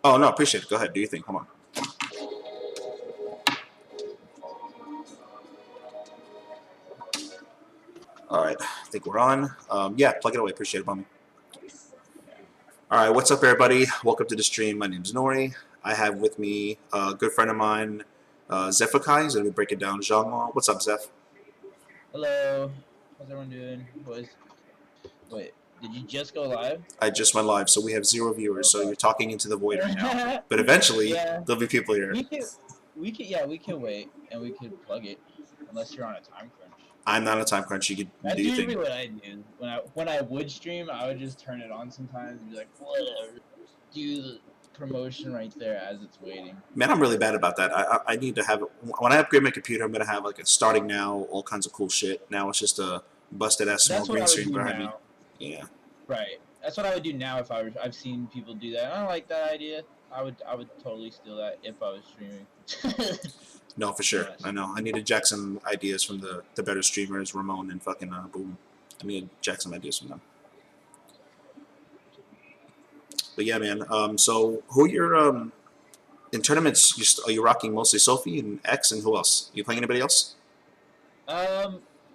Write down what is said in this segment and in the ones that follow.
Oh, no, appreciate it. Go ahead. Do your thing. Hold on. All right. I think we're on. Yeah, plug it away. Appreciate it, Bummy. All right. What's up, everybody? Welcome to the stream. My name's Nori. I have with me a good friend of mine, Xephukai. He's going to be breaking down Xianghua. What's up, Zeph? Hello. How's everyone doing, boys? Wait, did you just go live? I just went live, so we have 0 viewers. So you're talking into the void right now. But eventually, there'll be people here. We can wait and we could plug it, unless you're on a time crunch. I'm not on a time crunch. You could That's do your usually thing. what I do when I would stream. I would just turn it on sometimes and be like, whatever, do the promotion right there as it's waiting. Man, I'm really bad about that. I need to have it. When I upgrade my computer, I'm gonna have like a starting now, all kinds of cool shit. Now it's just a busted ass small green screen behind me. Yeah. Right. That's what I would do now if I was. I've seen people do that. I don't like that idea. I would totally steal that if I was streaming. No, for sure. I know. I need to jack some ideas from the better streamers, Ramon and fucking Boom. I need to jack some ideas from them. But yeah, man. So who are your in tournaments? Are you rocking mostly Sophie and X, and who else? Are you playing anybody else?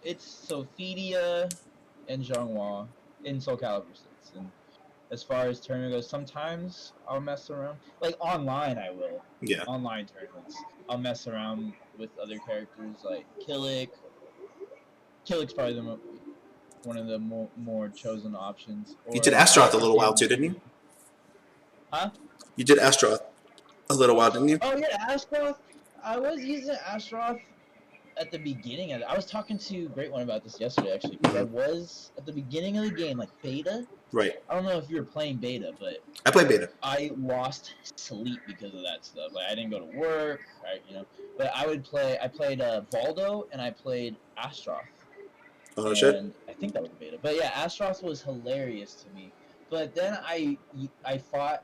It's Sophia and Xianghua in Soul Calibur 6. And as far as tournament goes, sometimes I'll mess around. Like online, I will. Yeah. Online tournaments, I'll mess around with other characters like Killick. Killick's probably one of the more chosen options. You did Astroth a little while too, didn't you? Huh? You did Astroth a little while, didn't you? Oh yeah, Astroth. I was using Astroth at the beginning of it. I was talking to Great One about this yesterday, actually, because I was at the beginning of the game, like beta. Right. I don't know if you were playing beta, but I played beta. I lost sleep because of that stuff. Like I didn't go to work, but I played Baldo and I played Astroth. Oh shit. And I think that was beta. But yeah, Astroth was hilarious to me. But then I fought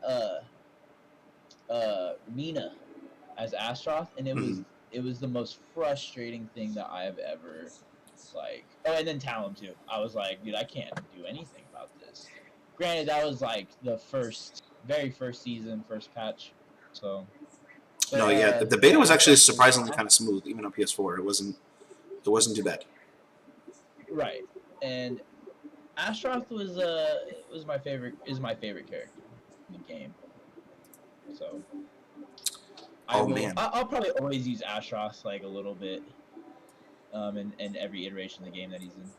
Mina as Astroth, and it was the most frustrating thing that I've ever oh, and then Talon too. I was like, dude, I can't do anything about this. Granted, that was like the very first season, first patch. So no, yeah, the beta was actually surprisingly kind of smooth, even on PS4. It wasn't too bad. Right, and Astroth was my favorite character in the game. So I'll probably always use Astroth like a little bit, in every iteration of the game that he's in.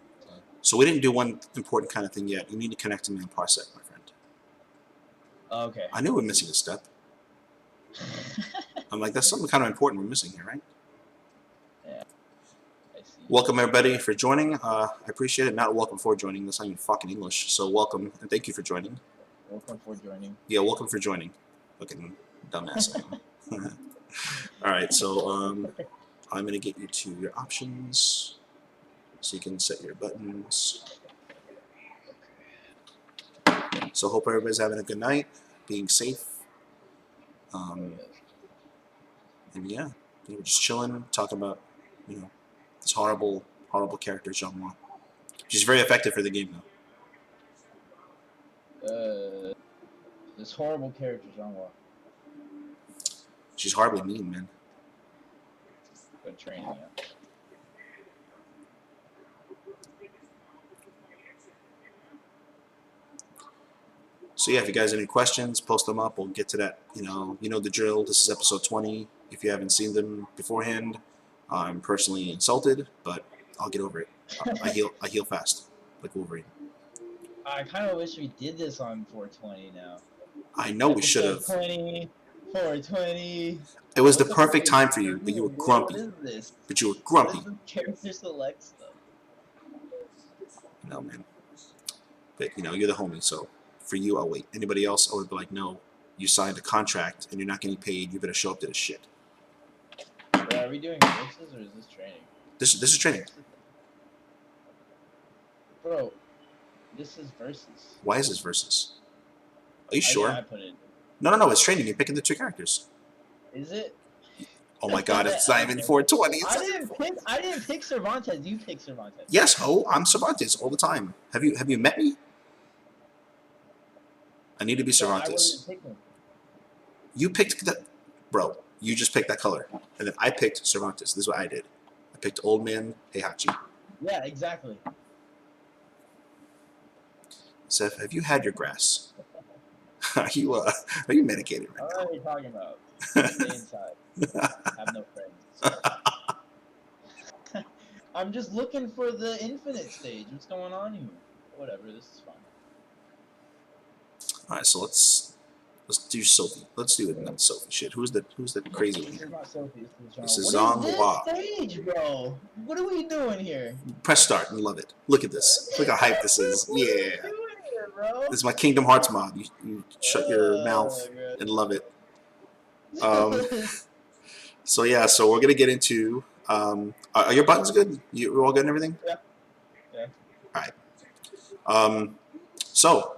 So we didn't do one important kind of thing yet. You need to connect to me in Parsec, my friend. Okay. I knew we're missing a step. I'm like, that's something kind of important we're missing here, right? Yeah. I see. Welcome everybody for joining. I appreciate it. Not welcome for joining. That's not even fucking English. So welcome and thank you for joining. Welcome for joining. Yeah, welcome for joining. Fucking dumbass. All right, so I'm gonna get you to your options, so you can set your buttons. So hope everybody's having a good night, being safe. And yeah, we're just chilling, talking about this horrible character Xianghua. She's very effective for the game though. This horrible character Xianghua. She's horribly mean, man. Good training, yeah. So yeah, if you guys have any questions, post them up. We'll get to that. You know the drill. This is episode 20. If you haven't seen them beforehand, I'm personally insulted, but I'll get over it. I heal fast, like Wolverine. I kind of wish we did this on 420 now. I know we should have. 420. It was the perfect time for you, but you were grumpy. What is this? But you were grumpy. This is character select stuff. No, man. But you're the homie, so for you, I'll wait. Anybody else, I would be like, no, you signed a contract and you're not getting paid. You better show up to this shit. Wait, are we doing versus or is this training? This is training. Bro, this is versus. Why is this versus? Are you sure? I put it. No, it's training. You're picking the two characters. Is it? Oh my god, it's not even 420. I didn't pick Cervantes. You picked Cervantes. Yes, I'm Cervantes all the time. Have you met me? I need to be Cervantes. You picked that, bro. You just picked that color, and then I picked Cervantes. This is what I did. I picked Old Man Heihachi. Yeah, exactly. Seth, have you had your grass? Are you medicated What are you talking about? right Stay inside. now? Have no friends. I'm just looking for the infinite stage. What's going on here? Whatever. This is fun. All right, so let's do Sophie. Let's do another Sophie shit. Who's the crazy one This here? is not Sophie. This is John. This is What is this Xianghua. stage, bro? What are we doing here? Press start and love it. Look at this. Look how hype this is. What are we Yeah. doing here, bro? This is my Kingdom Hearts mod. You shut your mouth God. and love it. So yeah, so we're gonna get into. Are your buttons good? You're all good and everything? Yeah. Yeah. All right. So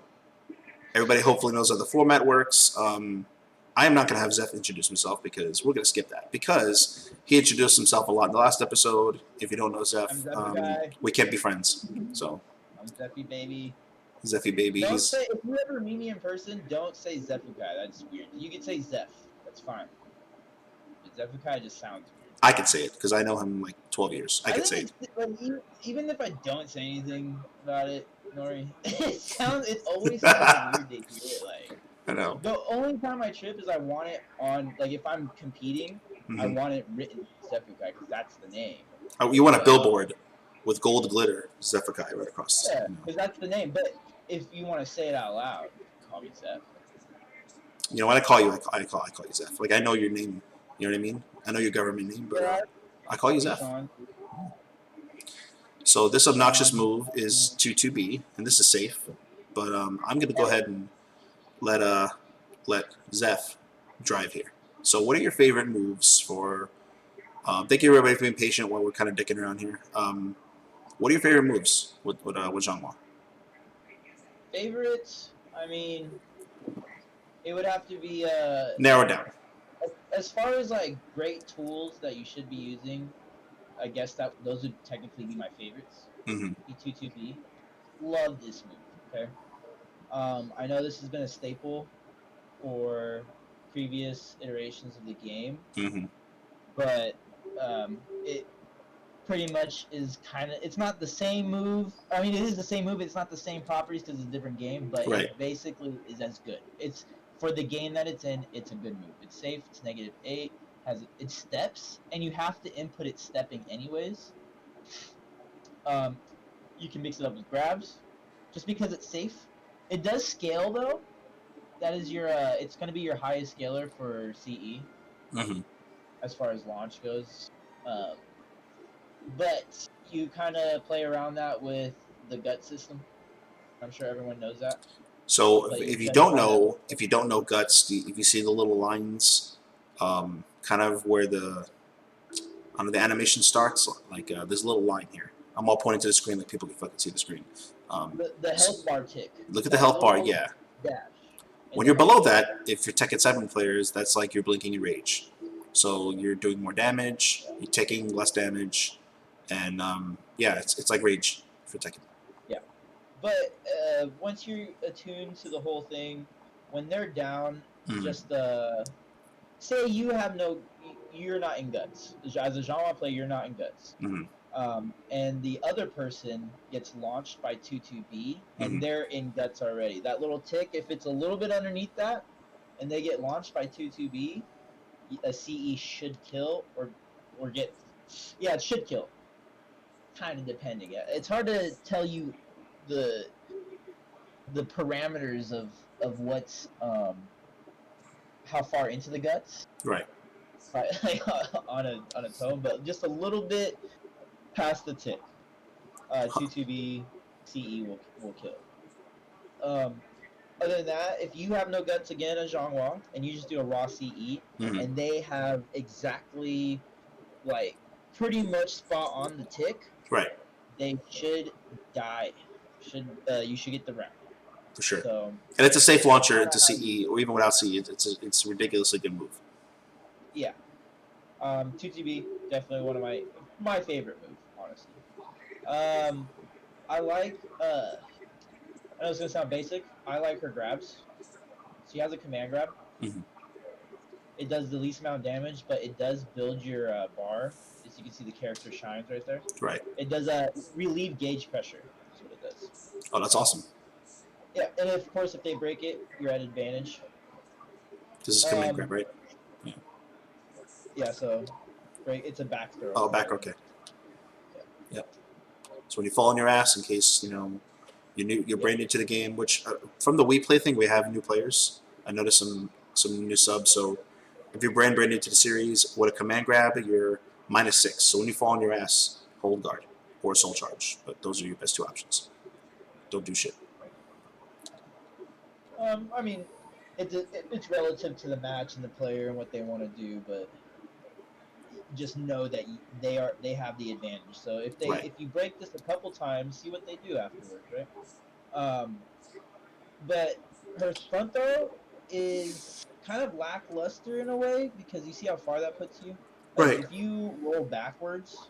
everybody hopefully knows how the format works. I am not gonna have Zeph introduce himself because we're gonna skip that because he introduced himself a lot in the last episode. If you don't know Zeph, I'm Xephukai. we can't be friends. So I'm Zeppy baby. Zephy baby, Don't he's say if you ever meet me in person, don't say Xephukai. That's weird. You can say Zeph. That's fine. But Xephukai just sounds weird. I could say it because I know him like 12 years. I could say think it. it's, like, even if I don't say anything about it, Nori, it always sounds weird to hear it. Like I know. the only time I trip is I want it on like if I'm competing, I Mhm. want it written Xephukai because that's the name. Oh, you want a billboard with gold glitter, Xephukai right across. Yeah, because that's the name. But if you want to say it out loud, call me Zeph. You know, when I call you, I call you Zeph. Like I know your name. You know what I mean? I know your government name, but Yeah, I call you me, Zeph. Sean. So this obnoxious Sean. move is 2-2B, and this is safe. But I'm gonna go ahead and let Zeph drive here. So what are your favorite moves for? Thank you everybody for being patient while we're kind of dicking around here. What are your favorite moves with Xianghua? Favorites? I mean, it would have to be Narrow down. as far as like great tools that you should be using. I guess that those would technically be my favorites. Mm-hmm. E22B. Love this move. Okay. I know this has been a staple for previous iterations of the game, Mm-hmm. but it pretty much is kind of it's not the same move. I mean, it is the same move. It's not the same properties because it's a different game, but Right. it basically is as good. It's for the game that it's in. It's a good move. It's safe. It's -8. Has its steps, and you have to input it stepping anyways. You can mix it up with grabs, just because it's safe. It does scale though. That is your. It's going to be your highest scaler for CE Mm-hmm. as far as launch goes. Um, but you kind of play around that with the gut system. I'm sure everyone knows that. So But if you try to don't find that. know guts, if you see the little lines, kind of where the animation starts, like there's a little line here. I'm all pointing to the screen like people can fucking see the screen. The health bar tick. Look at the health bar, yeah. Dash. When you're below that, if you're Tekken 7 players, that's like you're blinking in rage. So you're doing more damage, you're taking less damage, and yeah, it's like rage for Tekken. Yeah. But once you're attuned to the whole thing, when they're down, Mm-hmm. just say you have you're not in guts. As a genre player, you're not in guts. Mm-hmm. And the other person gets launched by 2-2B, and Mm-hmm. they're in guts already. That little tick, if it's a little bit underneath that, and they get launched by 2-2B, a CE should kill or get, yeah, it should kill. Kind of depending. It's hard to tell you the parameters of what's how far into the guts. Right. Like on a tone, but just a little bit past the tick. 2-2B CE will kill. Other than that, if you have no guts again as Xianghua and you just do a raw CE, Mm-hmm. and they have exactly like pretty much spot on the tick, Right. they should die. You should get the round. For sure. So, and it's a safe launcher into CE, or even without CE, it's a ridiculously good move. Yeah. 2TB, definitely one of my favorite moves, honestly. I like I know it's gonna sound basic. I like her grabs. She has a command grab. Mm-hmm. it does the least amount of damage, but it does build your bar. As you can see, the character shines right there. Right. It does relieve gauge pressure. That's what it does. Oh, that's awesome. Yeah, and of course, if they break it, you're at advantage. This is command grab, Um, right? Yeah. yeah, so break. It's a back throw. Oh, back. Okay. Yep. So when you fall on your ass, in case you're brand new to the game, which from the We Play thing, we have new players. I noticed some new subs. So if you're brand new to the series, with a command grab, you're -6. So when you fall on your ass, hold guard or soul charge. But those are your best two options. Don't do shit. I mean, it's relative to the match and the player and what they want to do, but just know that they have the advantage. So Right. if you break this a couple times, see what they do afterwards, right? But her front throw is kind of lackluster in a way because you see how far that puts you. Like Right. if you roll backwards,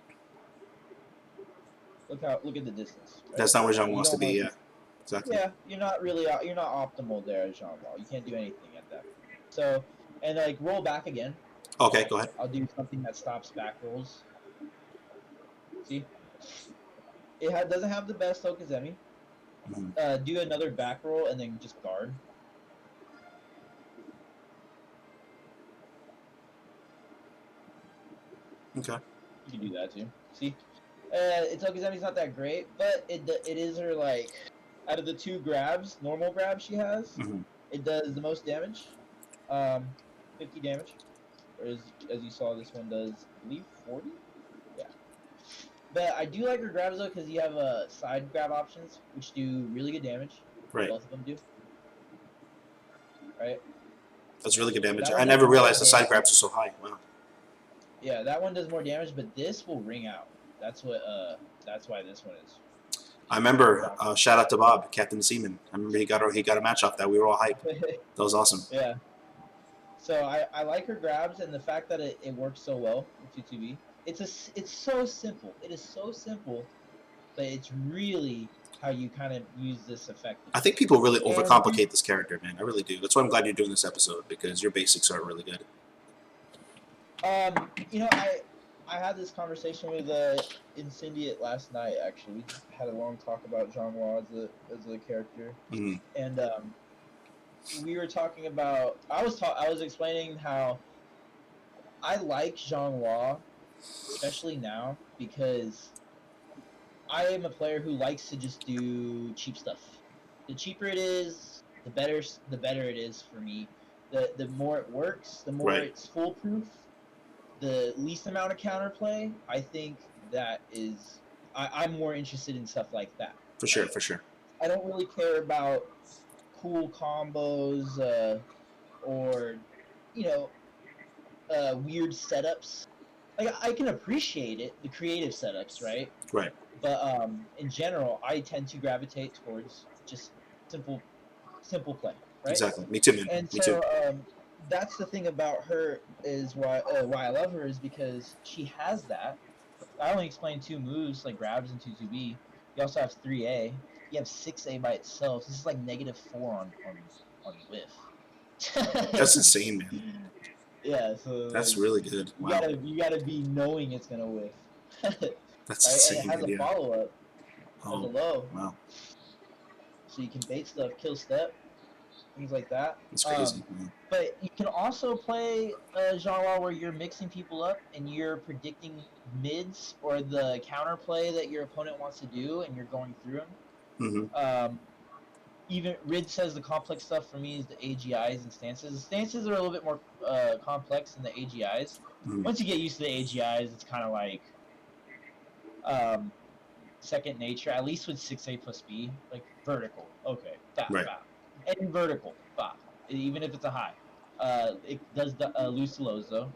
look at the distance, right? That's not where John You wants to don't be. want. Yeah. Exactly. Yeah, you're not optimal there as Xianghua. You can't do anything at that point. So and like roll back again. Okay. Go ahead. I'll do something that stops back rolls. See, doesn't have the best Okazemi. Mhm. Do another back roll and then just guard. Okay. You can do that too. See, its Okazemi's not that great, but it is her like out of the two grabs, normal grabs she has, Mm-hmm. it does the most damage, um, 50 damage. Whereas as you saw, this one does I believe 40. Yeah. But I do like her grabs though because you have side grab options which do really good damage. Right. Both of them do. Right. That's really good damage. That I one does never more realized the side damage. grabs are so high. Wow. Yeah, that one does more damage, but this will ring out. That's what. That's why this one is. I remember. Shout out to Bob, Captain Seaman. I remember he got a match off that. We were all hyped. That was awesome. Yeah. So I like her grabs and the fact that it works so well with 2-2B. It's so simple. It is so simple, but it's really how you kind of use this effectively. I think people really And overcomplicate this character, man. I really do. That's why I'm glad you're doing this episode because your basics are really good. you know, I had this conversation with Incendiate last night. Actually, we had a long talk about Xianghua as a character, Mm. and we were talking about. I was explaining how I like Xianghua, especially now because I am a player who likes to just do cheap stuff. The cheaper it is, the better it is for me. The more it works, the more Right. it's foolproof. The least amount of counterplay. I think that is. I'm more interested in stuff like that. For sure. For sure. I don't really care about cool combos or you know weird setups. Like I can appreciate it, the creative setups, right? Right. But in general, I tend to gravitate towards just simple, simple play, right? Exactly. Me too, man. And Me too. so that's the thing about her is why I love her is because she has that. I only explained two moves like grabs and 2-2B. You also have 3A. You have 6A by itself. This is like -4 on whiff. That's insane, man. Yeah, so That's like really good. Wow. you gotta be knowing it's gonna whiff. That's Right, and it insane, has man. a Yeah. follow up as a Oh, low, wow. so you can bait stuff, kill step, things like that. That's crazy. Yeah. But you can also play a genre where you're mixing people up and you're predicting mids or the counterplay that your opponent wants to do, and you're going through them. Mm-hmm. Even Rid says the complex stuff for me is the AGIs and stances. The stances are a little bit more complex than the AGIs. Mm-hmm. Once you get used to the AGIs, it's kind of like um, second nature. At least with 6A plus B, like vertical, okay, bop, Right. bop, and vertical, bop. Even if it's a high, it does the loose to lows though.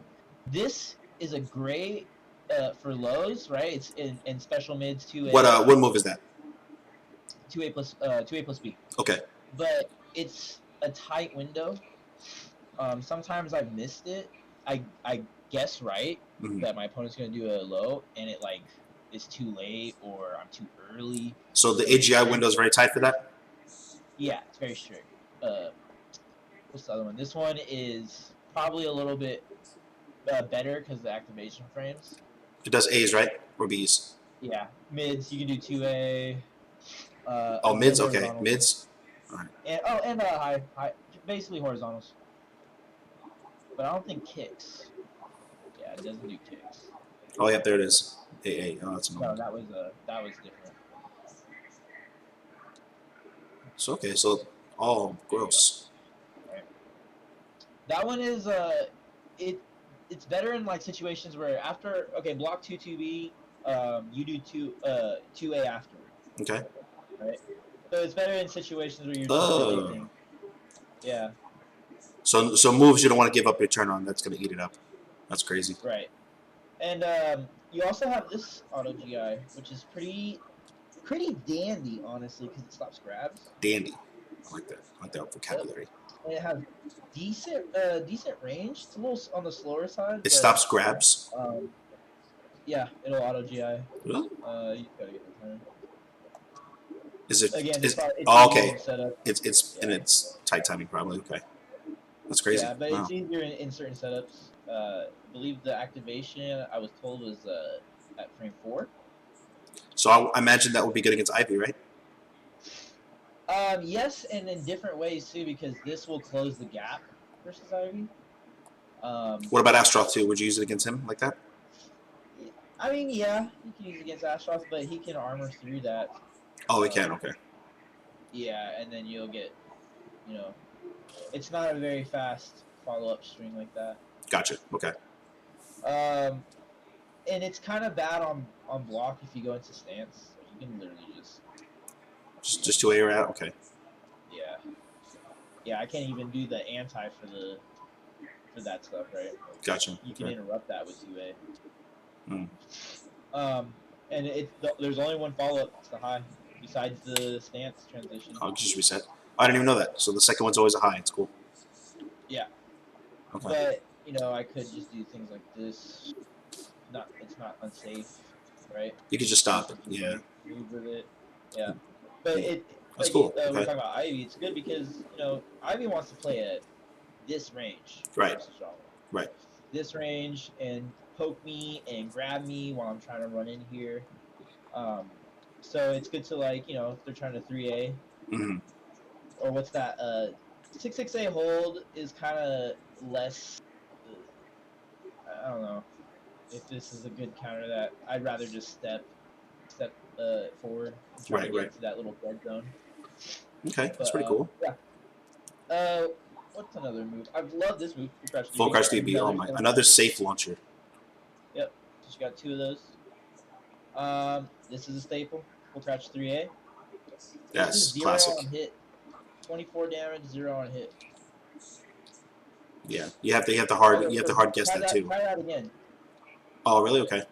This is a great for lows, right? It's in special mids 2A. What move is that? 2A plus B. Okay. But it's a tight window. Sometimes I've missed it. I guess right Mm-hmm. that my opponent's gonna do a low, and it like is too late or I'm too early. So the AGI window is very tight for that? Yeah, it's very strict. What's the other one? This one is probably a little bit better because the activation frames. It does A's, right? Or B's? Yeah, mids you can do 2A, Oh, no mids? Okay. horizontals, Mids? All right. and high, basically horizontals. But I don't think kicks. Yeah, it doesn't do kicks. Oh, yeah, there it is. AA. Oh, that's No, annoying. that was different. So, okay, so, oh, There you go. gross. Right. That one is it it's better in like situations where after block 2B, you do 2A afterward, Okay. right? So it's better in situations where you're just Oh. predicting. Yeah, So moves you don't want to give up your turn on. That's going to eat it up. That's crazy. right. And you also have this auto GI, which is pretty dandy, honestly, because it stops grabs. Dandy. I like that. I like that Yep. vocabulary. And it has decent range. It's a little on the slower side, It but stops grabs. um, yeah, it'll auto GI. Really? You gotta get the turn. Is it? Again, Is it's oh, easier okay. in setup. It's Yeah, and it's tight timing probably. Okay. That's crazy. yeah, but Wow. it's easier in certain setups. I believe the activation I was told was at frame 4. So I imagine that would be good against Ivy, right? Yes, and in different ways too, because this will close the gap versus Ivy. What about Astroth too? Would you use it against him like that? I mean, yeah, you can use it against Astroth, but he can armor through that. Oh, we can. Okay. Yeah, and then you'll get, you know, it's not a very fast follow up string like that. Gotcha. Okay. Um, and it's kind of bad on block if you go into stance. You can literally Just 2A or out. Okay. yeah, yeah. I can't even do the anti for that stuff, right? Gotcha. You can Okay. interrupt that with 2A. Hmm. And there's only one follow up. It's the high. Besides the stance transition. I'll just reset. I didn't even know that. So the second one's always a high. It's cool. Yeah, Okay. but I could just do things like this. It's not unsafe, right? You could just stop it. You Yeah. move with it. Yeah, but That's cool. we're Okay. talking about Ivy. It's good because Ivy wants to play at this range Right. versus Xianghua. Right. This range and poke me and grab me while I'm trying to run in here. So it's good to if they're trying to 3A Mm-hmm. or what's that 6-6A hold is kind of less. I don't know if this is a good counter that I'd rather just step forward and try to Right. get Right. into that little dead zone. Okay. That's But pretty cool. yeah. What's another move? I've loved this move. Full crouch DB. Oh my! Another safe launcher. Yep. Just got 2 of those. This is a staple. Full crouch 3A. This is Yes. 0 Classic. on hit. 24 damage, 0 on hit. Yeah. You have to hard guess Try that too. Try that again. Oh really? Okay.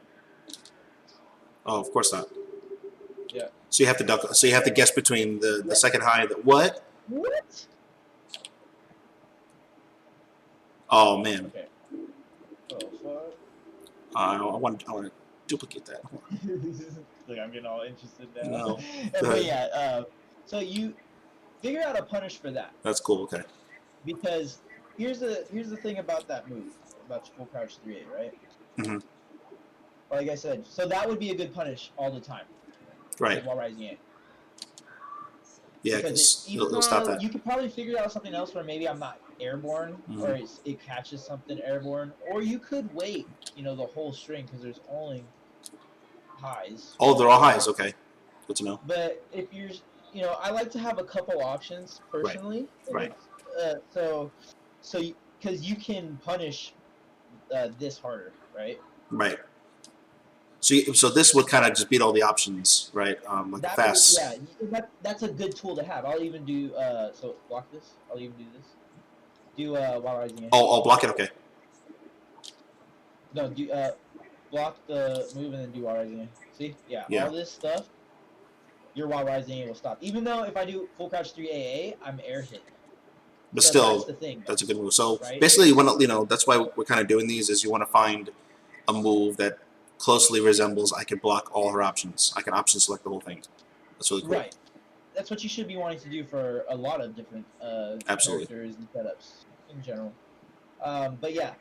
Oh, of course not. Yeah. So you have to duck. So you have to guess between the second high. What? What? Oh man. Okay. Oh fuck. I want to duplicate that. Like I'm getting all interested now. No. But yeah, so you figure out a punish for that That's cool. Okay. because here's the thing about that move about full crouch 3A, right? Mm-hmm. Like I said, so that would be a good punish all the time. Right. While rising A. Yeah, Because because it'll stop though that. you could probably figure out something else where maybe I'm not airborne or it catches something airborne, or you could wait, the whole string because there's only highs. Oh, they're all highs. Okay. Good to know. But if you're, I like to have a couple options personally. Right. So because you can punish this harder, right? Right. So this would kind of just beat all the options, right? Like fast. That's a good tool to have. I'll even do so block this. I'll even do this. Do while rising. Oh, block it. Okay. No, do block the move and then do while rising. See, yeah, all this stuff. Your while rising will stop. Even though if I do full crouch 3AA, I'm air hit. But still, that's the thing. That's a good move. So right? basically, you want to, that's why we're kind of doing these. Is you want to find a move that closely resembles. I can block all her options. I can option select the whole thing. That's really cool. Right. That's what you should be wanting to do for a lot of different Absolutely. characters and setups in general. But yeah,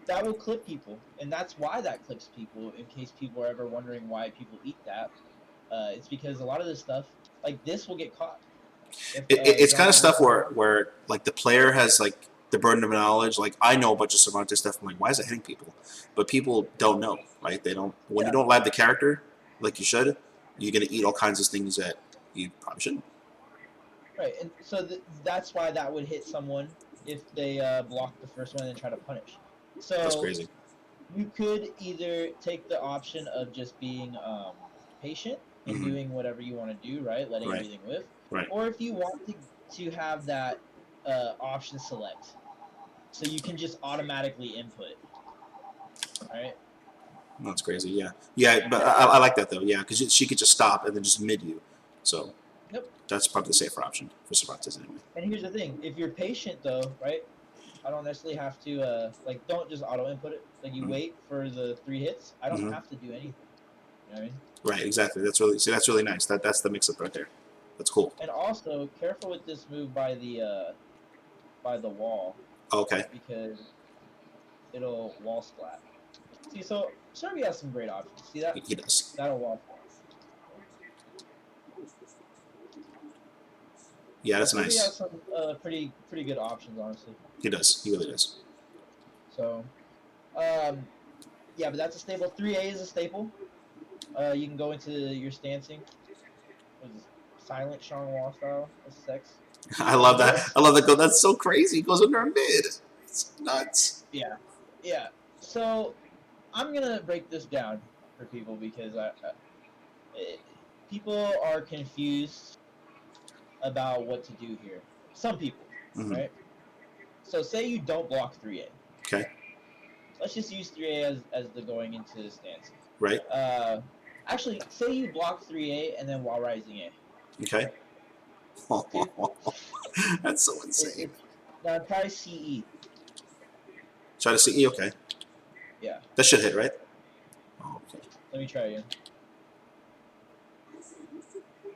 that will clip people, and that's why that clips people. In case people are ever wondering why people eat that, it's because a lot of this stuff, like this, will get caught. If It's kind of Zhang stuff Guo, where like the player has like the burden of knowledge. Like I know a bunch of Cervantes stuff. I'm like, why is it hitting people? But people don't know, right? They don't. When you yeah, don't lab the character like you should, you're gonna eat all kinds of things that you probably shouldn't. right, and so that's why that would hit someone if they block the first one and try to punish. That's So crazy. you could either take the option of just being patient and Mm-hmm. doing whatever you want to do, right, letting Right. everything live, Right. or if you want to have that option select, so you can just automatically input, right? That's crazy. Yeah. Yeah. But Yeah. I like that though. Yeah, because she could just stop and then just mid you. So Yep. that's probably the safer option for Cervantes anyway. And here's the thing: if you're patient, though, right? I don't necessarily have to like don't just auto input it. Like you Mm-hmm. wait for the 3 hits. I don't Mm-hmm. have to do anything. You know what I mean? Right. Exactly. That's really nice. That's the mix up right there. That's cool. And also careful with this move by the wall Okay. because it'll wall splat. See, so Serby has some great options. See that? He does. That'll wall splat. Yeah, Yeah, that's Serby has nice. some pretty good options, honestly. He does. He really does. So, yeah, but that's a staple. 3A is a staple. You can go into your stancing. What is this? Silent Xianghua style. That's sex. I love that. This, I love that. That's so crazy. He goes under a mid. It's nuts. yeah, yeah. So I'm gonna break this down for people because it, people are confused about what to do here. Some people, Mm-hmm. right? So say you don't block 3A. Okay. Let's just use 3A as the going into stance. Right. Uh, actually, say you block 3A and then while rising A. Okay. See, That's so insane. it's now try CE. Try to see. Okay. Yeah, That should hit, right? Oh, okay. let me try again.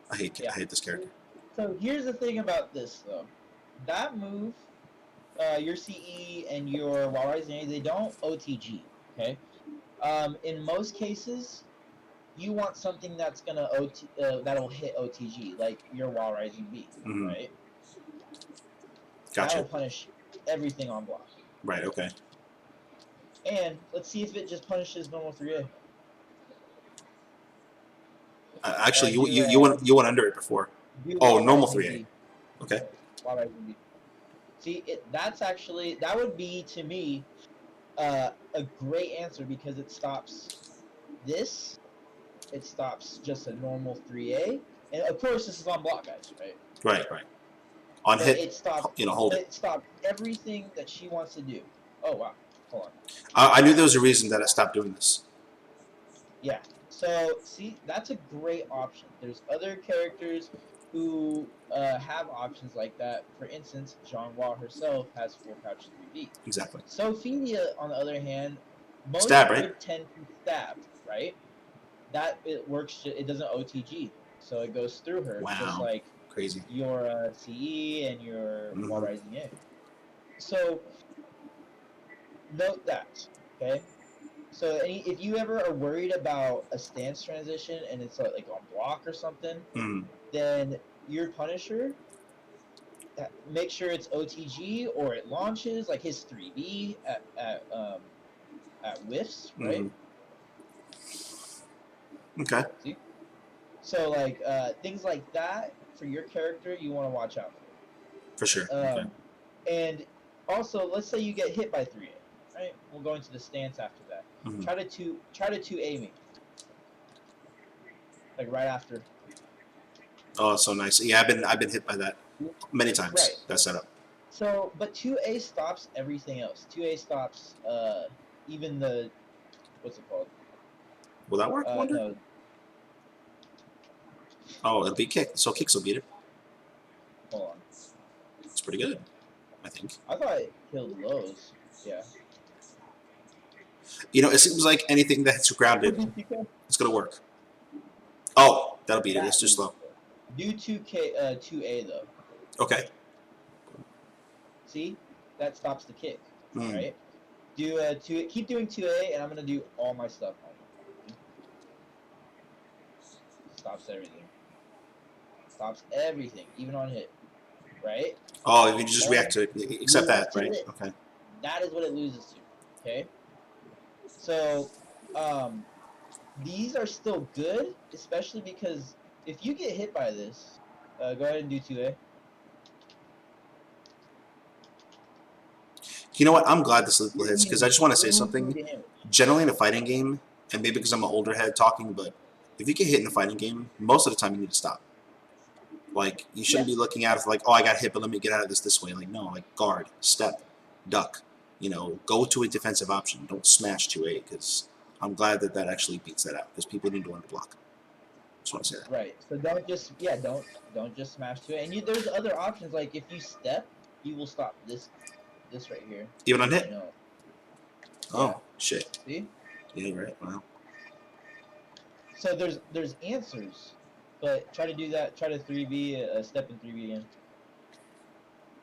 I Yeah. hate this character. So here's the thing about this though. That move, your CE and your while rising A, they don't OTG. Okay. In most cases, you want something that's gonna that'll hit OTG, like your while rising B, Mm-hmm. right? That'll Gotcha. punish everything on block. Right. Okay. And let's see if it just punishes normal 3A. Actually, you Do you you went you went under it before. do Oh, while normal rising 3A. B. Okay. While rising B. See, that's actually that would be to me a great answer because it stops this. It stops just a normal 3A, and of course this is on block, guys, right? Right. Right. On But hit, hold it. it stopped everything that she wants to do. Oh wow, hold on. I knew there was a reason that I stopped doing this. Yeah. So see, that's a great option. There's other characters who have options like that. For instance, Xianghua herself has full crouch 3B. Exactly. Sophia, on the other hand, most Stab, right? would tend to stab, right? That it works. It doesn't OTG, so it goes through her, just Wow. like Crazy. your CE and your while Mm-hmm. rising A. So note that, okay? So if you ever are worried about a stance transition and it's like on block or something, Mm-hmm. then your Punisher, make sure it's OTG or it launches like his 3B at whiffs, right? Mm-hmm. Okay. See, so like things like that for your character, you want to watch out For sure. for. Okay. And also, let's say you get hit by 3A, right? We'll go into the stance after that. Mm-hmm. Try to 2A me, like right after. Oh, so nice. Yeah, I've been hit by that many times. Right. That setup. So, but 2A stops everything else. 2A stops even the what's it called? Will that work? I wonder. No. Oh, it'll be kick. So kicks will beat it. Hold on. It's pretty good, I think. I thought it killed lows. Yeah. You know, it seems like anything that's grounded, it's gonna work. Oh, that'll beat it. It's too slow. Do 2A though. Okay. See, that stops the kick. right? Do a two. Keep doing 2A, and I'm gonna do all my stuff on you. Stops everything. Stops everything, even on hit, right? Oh, if you just react Then to it, accept lose that, to right? this. Okay. That is what it loses to. Okay. So, these are still good, especially because if you get hit by this, go ahead and do 2A. You know what? I'm glad this little You're hits because I eating just want to say buku something. damage. Generally, in a fighting game, and maybe because I'm an older head talking, but if you get hit in a fighting game, most of the time you need to stop. Like, you shouldn't Yeah. be looking at it like, oh, I got hit, but let me get out of this way. Like, no, like, guard, step, duck. Go to a defensive option. Don't smash 2A because I'm glad that actually beats that out because people need to learn to block. Just want to say that. Right. So don't just smash 2A. And there's other options like if you step, you will stop this right here. Even on hit? You know. Yeah. Oh, shit. See? Yeah, you're right. Wow. So there's answers, but try to do that. Try to 3B a step in 3B again.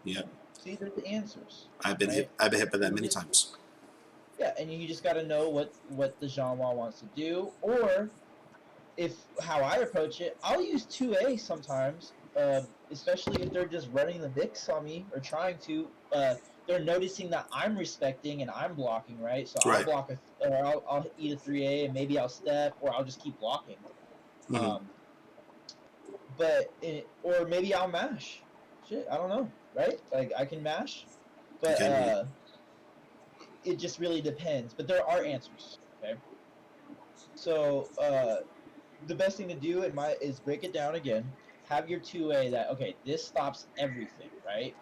Yeah. See, there's the answers. I've been hit. Right? I've been hit by that You many just times. yeah, and you just got to know what the Xianghua wants to do, or if how I approach it, I'll use 2A sometimes, especially if they're just running the mix on me or trying to. They're noticing that I'm respecting and I'm blocking, right? So I'll Right. block or I'll eat a 3A and maybe I'll step or I'll just keep blocking. Mm-hmm. Um, or maybe I'll mash. Shit, I don't know, right? Like I can mash, You but can be. it just really depends. But there are answers. Okay, so the best thing to do is break it down again. Have your 2A that okay, this stops everything, right?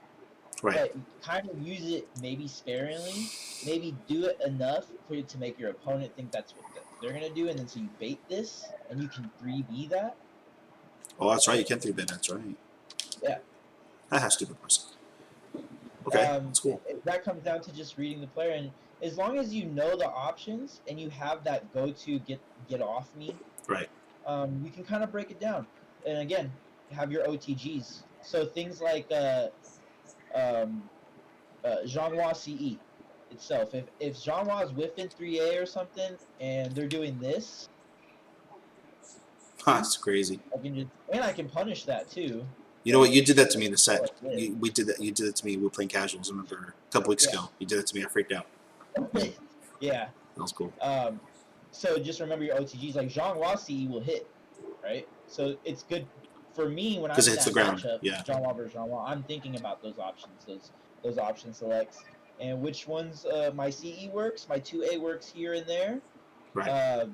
Right. But kind of use it maybe sparingly. Maybe do it enough for you to make your opponent think that's what they're gonna do, and then so you bait this, and you can 3B that, Oh, that's right. You right? can 3-bet. That's right. Yeah. I have stupid person. Okay, that's cool. That comes down to just reading the player, and as long as you know the options and you have that go-to get off me, Right. you can kind of break it down. And again, have your OTGs. So things like um, Xianghua CE itself. If Xianghua is within 3A or something, and they're doing this, see, That's crazy. I can punish that too. You know what? Like You did that to me in the set. like this. We did that. You did it to me. We were playing casuals. I remember a couple weeks Yeah. ago. You did it to me. I freaked out. Yeah, Yeah. that was cool. So just remember your OTGs. Like Xianghua CE will hit, right? So it's good for me when Because I'm it in hits the that ground. matchup, Yeah. Xianghua versus Xianghua. I'm thinking about those options, those option selects, and which ones my CE works, my 2A works here and there, Right. uh,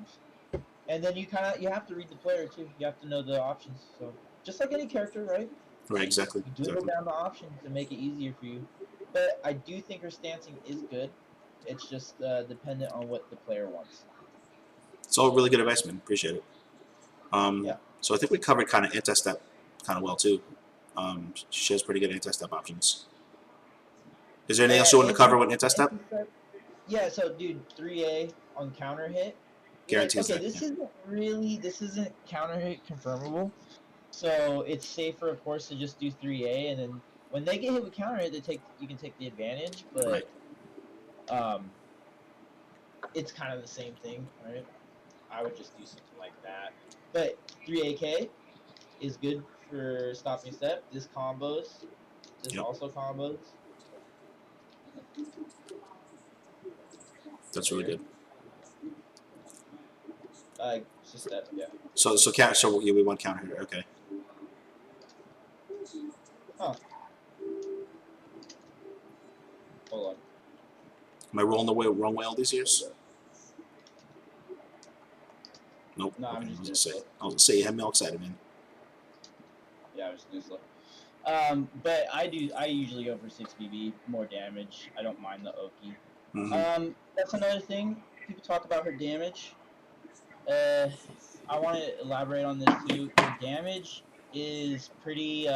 and then you have to read the player too. You have to know the options. So just like any character, right? Right. Exactly. You dwindle Exactly. down the options to make it easier for you. But I do think her stancing is good. It's just dependent on what the player wants. It's all really good advice, man. Appreciate it. Yeah. So I think we covered kind of anti-step kind of well too. She has pretty good anti-step options. Is there anything else you want to cover with anti-step? Yeah, so dude, 3A on counter hit. Like, Guarantees okay, that. Yeah. this isn't counter hit confirmable. So it's safer, of course, to just do 3A, and then when they get hit with counter hit, you can take the advantage, Right. but um, it's kind of the same thing, right? I would just do something like that. But 3AK is good for stopping step. This combos. This Yep. also combos. That's Right really here. good. It's a step, yeah. So count. So yeah, we want counter here. Okay. Huh. Hold on. Am I rolling the wrong way all these years? Nope. No, Okay. I'm I was just gonna doing say. slow. I was gonna say you had me all excited, man. Yeah, I'm just doing slow. But I usually go for 6 BB, more damage. I don't mind the Oki. Mm-hmm. That's another thing. People talk about her damage. Uh, I want to elaborate on this too. Her damage is pretty.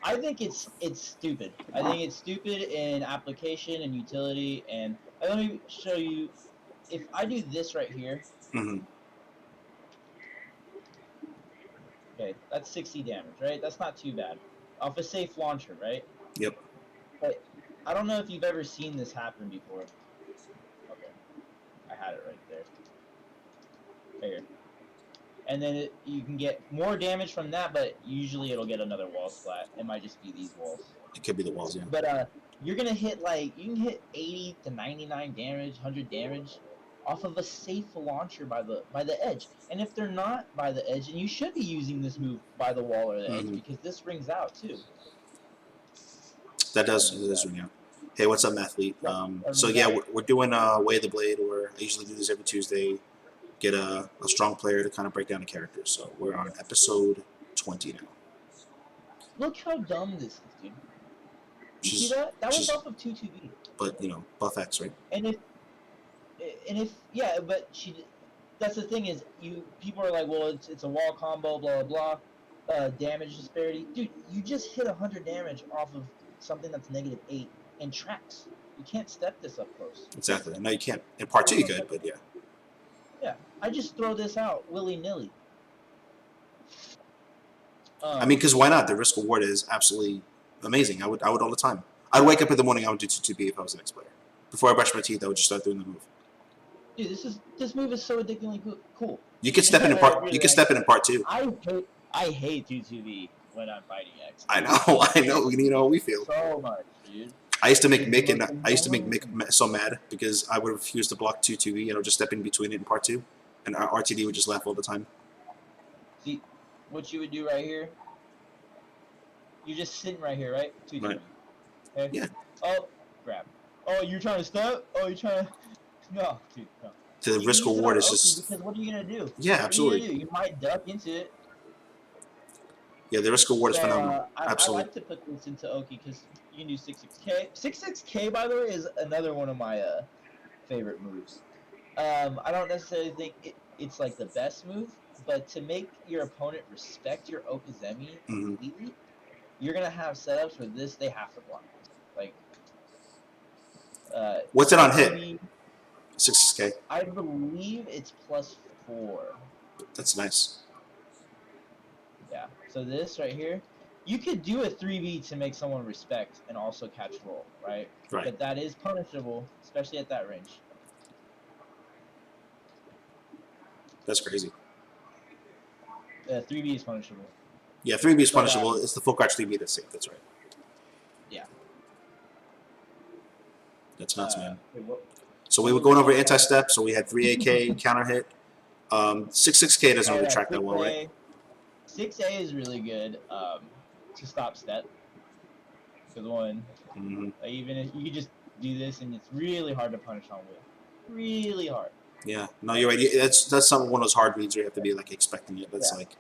I think it's stupid. I think it's stupid in application and utility. And let me show you. If I do this right here, Mm-hmm. okay, that's 60 damage, right? That's not too bad. Off a safe launcher, right? Yep. I don't know if you've ever seen this happen before. Okay, I had it right there. Right here. And then you can get more damage from that, but usually it'll get another wall splat. It might just be these walls. It could be the walls, yeah. But you're gonna hit like you can hit 80 to 99 damage, 100 damage off of a safe launcher by the edge. And if they're not by the edge, and you should be using this move by the wall or the edge because this rings out too. That does ring out. Hey, what's up, Mathlete? So yeah, we're doing Way of the Blade, where I usually do this every Tuesday. Get a strong player to kind of break down a character. So we're on episode 20 now. Look how dumb this is, dude. You see that? That was off of 2-2B. But buff X, right? And if yeah, but that's the thing is people are like, well, it's a wall combo, blah blah blah, damage disparity, dude. You just hit 100 damage off of something that's -8 and tracks. You can't step this up close. Exactly. No, you can't. In part 2 you could, but yeah. Yeah, I just throw this out willy nilly. I mean, because why not? The risk reward is absolutely amazing. I would all the time. I'd wake up in the morning. I would do 2-2B if I was the next player. Before I brush my teeth, I would just start doing the move. Dude, this move is so ridiculously cool. You could step in part. You could step in part 2. I hate 2-2B when I'm fighting X. I know. You know how we feel. So much, dude. I used to make Mick so mad because I would refuse to block 2-2B and I would just step in between it in part 2, and our RTD would just laugh all the time. See, what you would do right here? You're just sitting right here, right? 2-2B. Right. Okay? Yeah. Oh, grab. Oh, you're trying to step? Oh, you're trying to... No, dude, no. The risk reward is just... Because what are you going to do? Yeah, absolutely. You might duck into it. Yeah, the risk reward is phenomenal. Absolutely. I like to put this into Oki because you can do 6-6K. 6-6K, by the way, is another one of my favorite moves. I don't necessarily think it's like the best move, but to make your opponent respect your Okazemi completely, you're going to have setups where they have to block. Like, what's it on hit? 6K. I believe it's +4. That's nice. Yeah. So this right here, you could do a 3B to make someone respect and also catch roll, right? Right. But that is punishable, especially at that range. That's crazy. 3B is punishable. Yeah, 3B is punishable. It's the full crouch 3B that's safe. That's right. Yeah. That's nuts, man. Wait, so we were going over anti-step, so we had 3AK counter hit. 6K doesn't really track that well, right? 6A is really good to stop step. Because one, even if you just do this, and it's really hard to punish on will. Really hard. Yeah, no, you're right. That's one of those hard reads where you have to be like expecting it. That's like,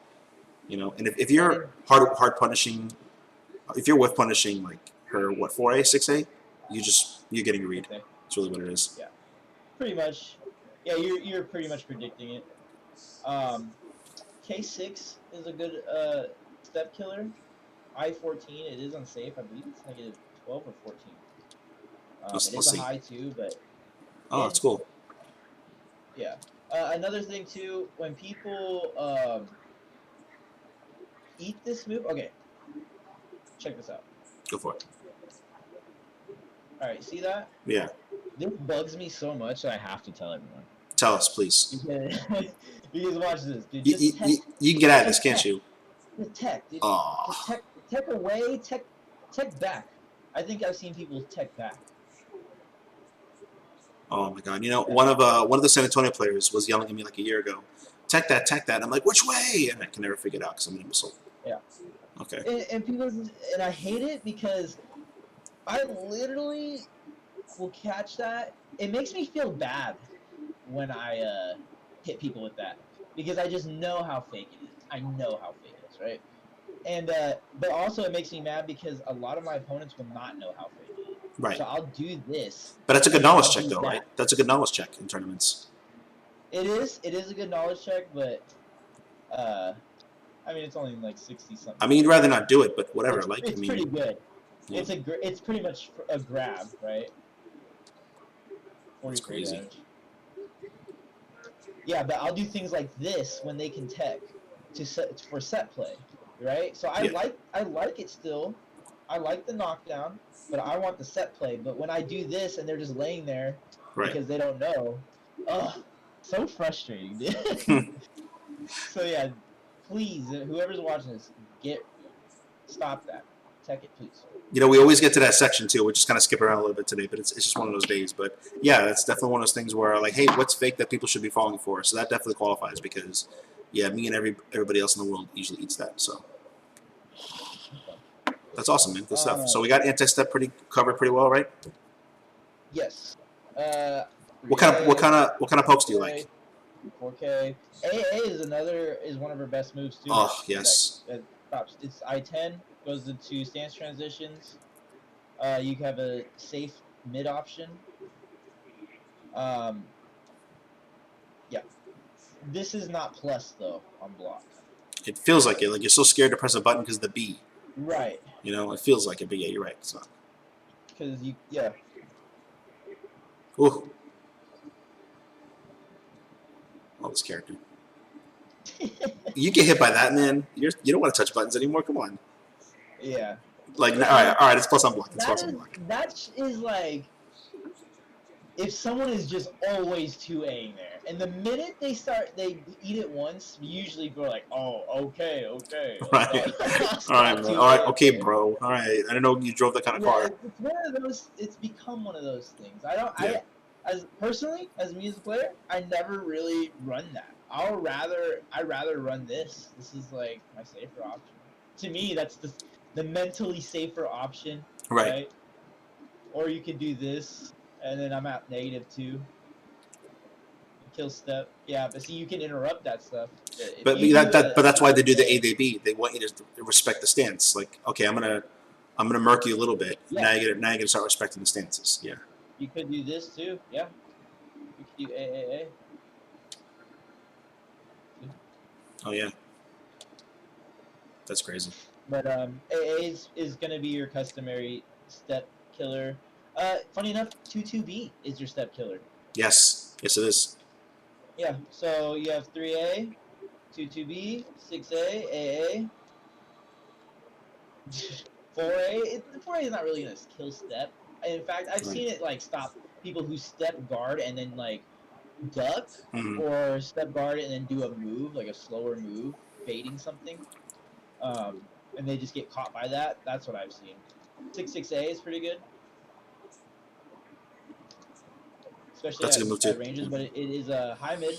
and if you're hard punishing, if you're with punishing like her 4A 6A, you're getting a read. Okay. That's really what it is. Yeah, pretty much. Yeah, you're pretty much predicting it. K6 is a good step killer. I-14, it is unsafe. I believe it's -12 or 14. It is a high too, but... Oh, that's cool. Yeah. Another thing too, when people eat this move... Okay. Check this out. Go for it. Alright, see that? Yeah. This bugs me so much that I have to tell everyone. Tell us, please. Because watch this, dude. You can get at this, can't you? Just tech, dude. Oh. Just tech away, tech back. I think I've seen people tech back. Oh my god! One of the San Antonio players was yelling at me like a year ago. Tech that. I'm like, which way? And I can never figure it out because I'm an imbecile. Yeah. Okay. And people, and I hate it because I literally will catch that. It makes me feel bad when I hit people with that because I just know how fake it is. I know how fake it is, right? And but also it makes me mad because a lot of my opponents will not know how fake it is. Right. So I'll do this. But that's a good knowledge check, though, right? That's a good knowledge check in tournaments. It is. It is a good knowledge check, but I mean, it's only like 60-something. I mean, you'd rather not do it, but whatever. It's pretty good. Yeah. It's pretty much a grab, right? That's crazy. Damage. Yeah, but I'll do things like this when they can tech for set play, right? So I like it still. I like the knockdown, but I want the set play. But when I do this and they're just laying there Right. because they don't know, ugh, so frustrating, dude. So yeah, please, whoever's watching this, stop that. Tech it, please. You know, we always get to that section too. We just kind of skip around a little bit today, but it's just one of those days. But yeah, that's definitely one of those things where like, hey, what's fake that people should be falling for? So that definitely qualifies because, yeah, me and everybody else in the world usually eats that. So that's awesome, man. Good stuff. So we got anti-step covered pretty well, right? Yes. What 3A, kind of pokes do you like? 4K. AA is one of her best moves too. Oh yes, That stops. It's I-10 goes into stance transitions. You have a safe mid option. Um, yeah. This is not plus though on block. it feels like it. Like you're so scared to press a button because of the B. Right. You know, it feels like it, but yeah, you're right. It's not. Because yeah. Ooh. Oh, this character. You get hit by that, man. You don't want to touch buttons anymore. Come on. Yeah. Like, But all right. It's plus on block. It's plus on block. That is like if someone is just always 2Aing there, and the minute they eat it once, usually people are like, oh, okay. Right. All right, man. All right. Okay, bro. All right. I didn't know you drove that kind of car. It's one of those. It's become one of those things. I don't. Yeah. As personally, as me as a player, I never really run that. I'd rather run this. This is like my safer option. To me, that's the mentally safer option. Right. Or you could do this, and then I'm at -2. Kill step. Yeah, but see, you can interrupt that stuff. But that's why they do the A they B. They want you to respect the stance. Like, okay, I'm gonna murk you a little bit. Yeah. Now you gotta start respecting the stances. Yeah. You could do this too. Yeah. You could do A. Oh yeah. That's crazy. But AA is gonna be your customary step killer. Funny enough, 2-2B is your step killer. Yes. Yes, it is. Yeah. So you have 3A, 2-2B, 6A, AA. 4A. 4A is not really gonna kill step. In fact, I've seen it like stop people who step guard and then like duck, or step guard and then do a move, like a slower move, baiting something. And they just get caught by that. That's what I've seen. 6-6A is pretty good, especially That's a good move too. at ranges. But it is a high mid,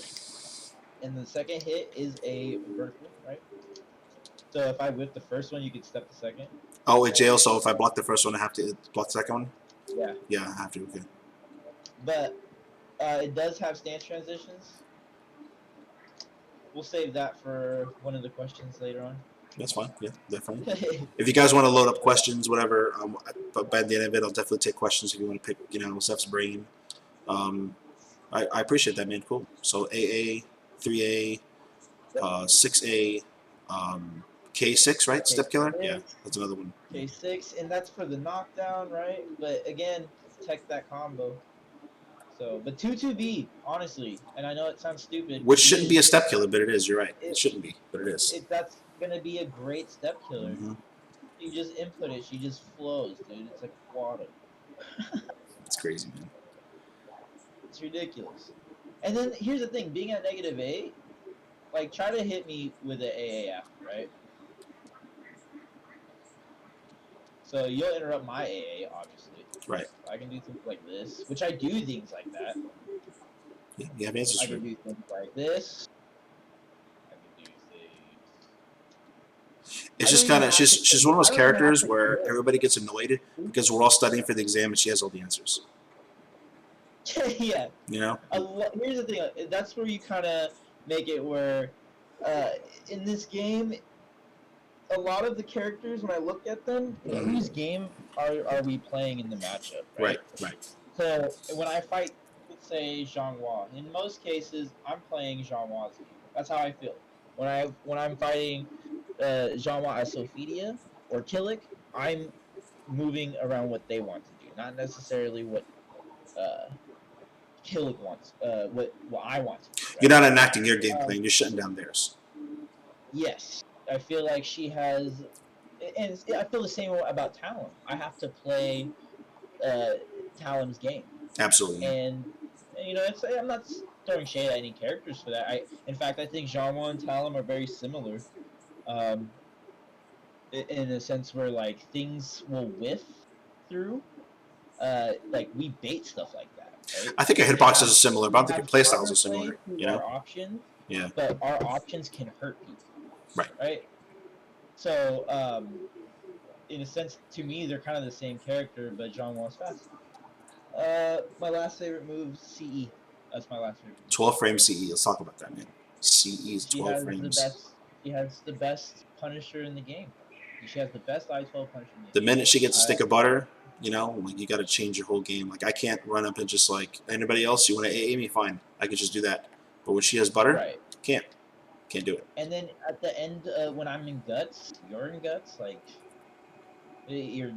and the second hit is a vertical, right? So if I whip the first one, you could step the second. Oh, it's jail. So if I block the first one, I have to block the second one. Yeah. Yeah, I have to. Okay. But it does have stance transitions. We'll save that for one of the questions later on. That's fine. Yeah, definitely. If you guys want to load up questions, whatever, but by the end of it, I'll definitely take questions if you want to pick, Zeph's brain. I appreciate that, man. Cool. So AA, 3A, 6A, K6, right? Step killer? Yeah, that's another one. K6, and that's for the knockdown, right? But again, tech that combo. So, but 2-2B, honestly, and I know it sounds stupid. Which shouldn't be a step killer, but it is. You're right. It shouldn't be, but it is. That's going to be a great step killer. You just input it, she just flows, dude. It's like water. It's crazy, man. It's ridiculous. And then here's the thing, being at -8, like, try to hit me with an AA after, right? So you'll interrupt my AA, obviously. Right. I can do things like this, which I do things like that. Yeah, you have answers I for can do things like this. I can do things. It's just kind of she's one of those characters where everybody gets annoyed because we're all studying for the exam and she has all the answers. Yeah. You know. Here's the thing. That's where you kind of make it where, in this game, a lot of the characters, when I look at them, whose game are we playing in the matchup? Right. So when I fight, let's say Xianghua, in most cases, I'm playing Xianghua's game. That's how I feel. When I'm fighting Xianghua as Sophidia or Killick, I'm moving around what they want to do, not necessarily what Killick wants, what I want to do. Right? You're not enacting your game plan. You're shutting down theirs. Yes. I feel like she has, I feel the same way about Talon. I have to play Talon's game, Absolutely. and I'm not throwing shade at any characters for that. In fact, I think Xianghua and Talon are very similar, um, in a sense where like things will whiff through. Like we bait stuff like that, right? I think our hitboxes are similar, We but I think have your playstyles are counterplay similar. to our options, Yeah. but our options can hurt people, Right. right? So, in a sense, to me, they're kind of the same character, but John Wall's fast. My last favorite move, CE. That's my last favorite move. 12 frame CE. Let's talk about that, man. CE is 12 frames. She has the best Punisher in the game. She has the best I-12 Punisher in the game. The minute she gets a stick of butter, like you got to change your whole game. Like I can't run up and just like anybody else. You want to AA me? Fine, I could just do that. But when she has butter, right. can't do it. And then at the end, when I'm in guts, you're in guts. Like you're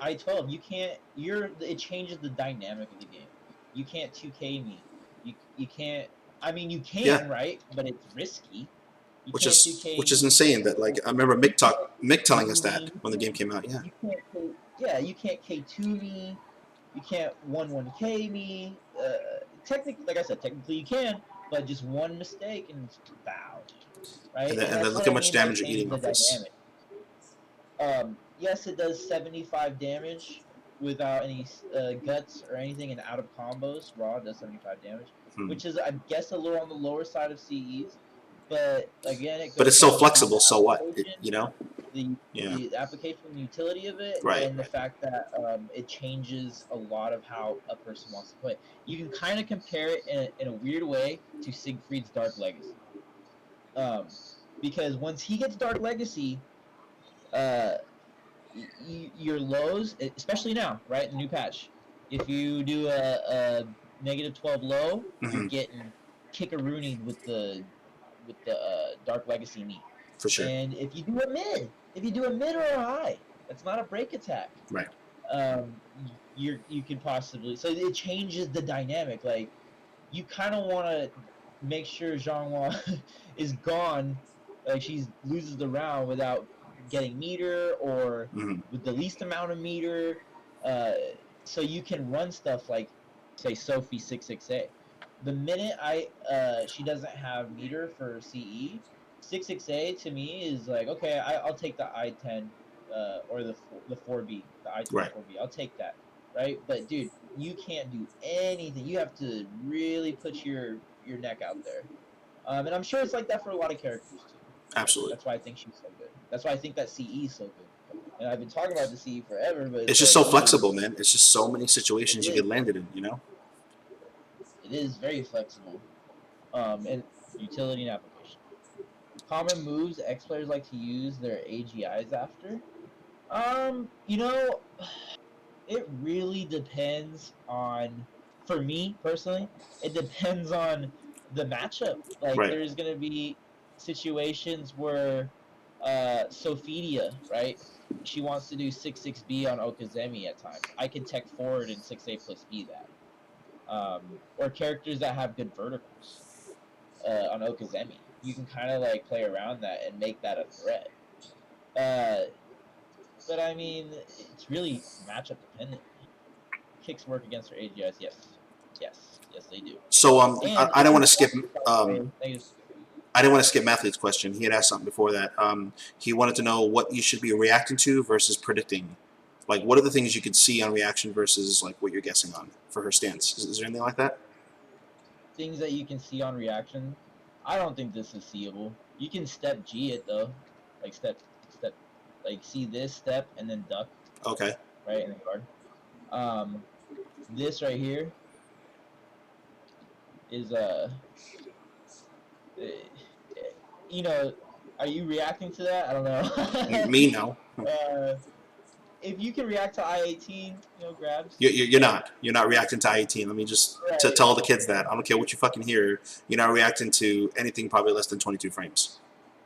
I-12. You can't. It changes the dynamic of the game. You can't 2K me. You can't. I mean, you can, right? But it's risky. Which is insane. That like I remember Mick telling us that when the game came out. Yeah. You can't K2 me. You can't 1-1K me. Technically, like I said, technically you can, but just one mistake and it's bow. Right? And then look how much damage you're eating off this. Yes, it does 75 damage without any guts or anything, and out of combos. Raw does 75 damage, which is, I guess, a little on the lower side of CEs. But again, but it's so flexible. So what? The application and utility of it, right, and the fact that it changes a lot of how a person wants to play. You can kind of compare it in a weird way to Siegfried's Dark Legacy. Because once he gets Dark Legacy, your lows, especially now, right, the new patch, if you do a -12 low, you're getting kick-a-rooney with the Dark Legacy meat. For sure. And if you do a mid or a high, that's not a break attack. Right. You can possibly, so it changes the dynamic. Like you kind of want to make sure Xianghua is gone, like she loses the round without getting meter or with the least amount of meter, so you can run stuff like, say, Sophie 668. The minute she doesn't have meter for CE, 668 to me is like, okay, I'll take the I-10 or the 4B, the I-10 right. 4B. I'll take that, right? But dude, you can't do anything. You have to really put your neck out there, and I'm sure it's like that for a lot of characters too. Absolutely. That's why I think she's so good. That's why I think that CE is so good. And I've been talking about the CE forever, but it's just so flexible, man. It's just so many situations you get landed in, It is very flexible, and utility and application. Common moves X players like to use their AGIs after. It really depends on. For me personally, it depends on the matchup. Like there's gonna be situations where Sophidia, right? She wants to do 6-6B on Okazemi at times. I can tech forward and 6A plus B that. Or characters that have good verticals on Okazemi. You can kind of like play around that and make that a threat. But I mean, it's really matchup dependent. Kicks work against her AGIs, yes, they do. So I don't want to skip. I didn't want to skip Mathlete's question. He had asked something before that. He wanted to know what you should be reacting to versus predicting. Like, what are the things you could see on reaction versus like what you're guessing on for her stance? Is there anything like that? Things that you can see on reaction. I don't think this is seeable. You can step G it though, like step, like see this step and then duck. Okay. Right in the guard. This right here is are you reacting to that? I don't know. Me, no. If you can react to I-18, grabs. You're not. You're not reacting to I-18. Let me just tell the kids that. I don't care what you fucking hear. You're not reacting to anything probably less than 22 frames.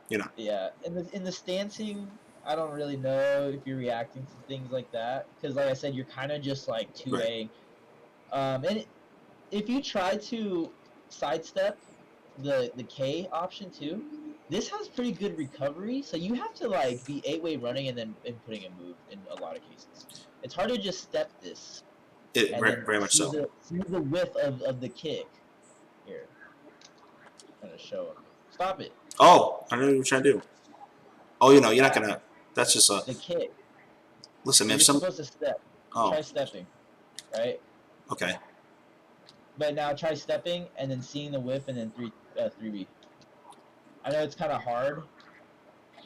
You're not. Yeah. In the stancing, I don't really know if you're reacting to things like that. Because like I said, you're kind of just like 2A. And if you try to sidestep the K option too, this has pretty good recovery, so you have to like be 8-way running and then putting a move in a lot of cases. It's hard to just step this and then Very much so. see the width of the kick. Here, I'm gonna show him. Stop it. Oh, I don't know what you're trying to do. Oh, you know, you're not gonna. That's just a. The kick. Listen, man. You're If some. supposed to step. Oh, Try stepping, right? okay. But now try stepping and then seeing the whip and then 3B. I know it's kind of hard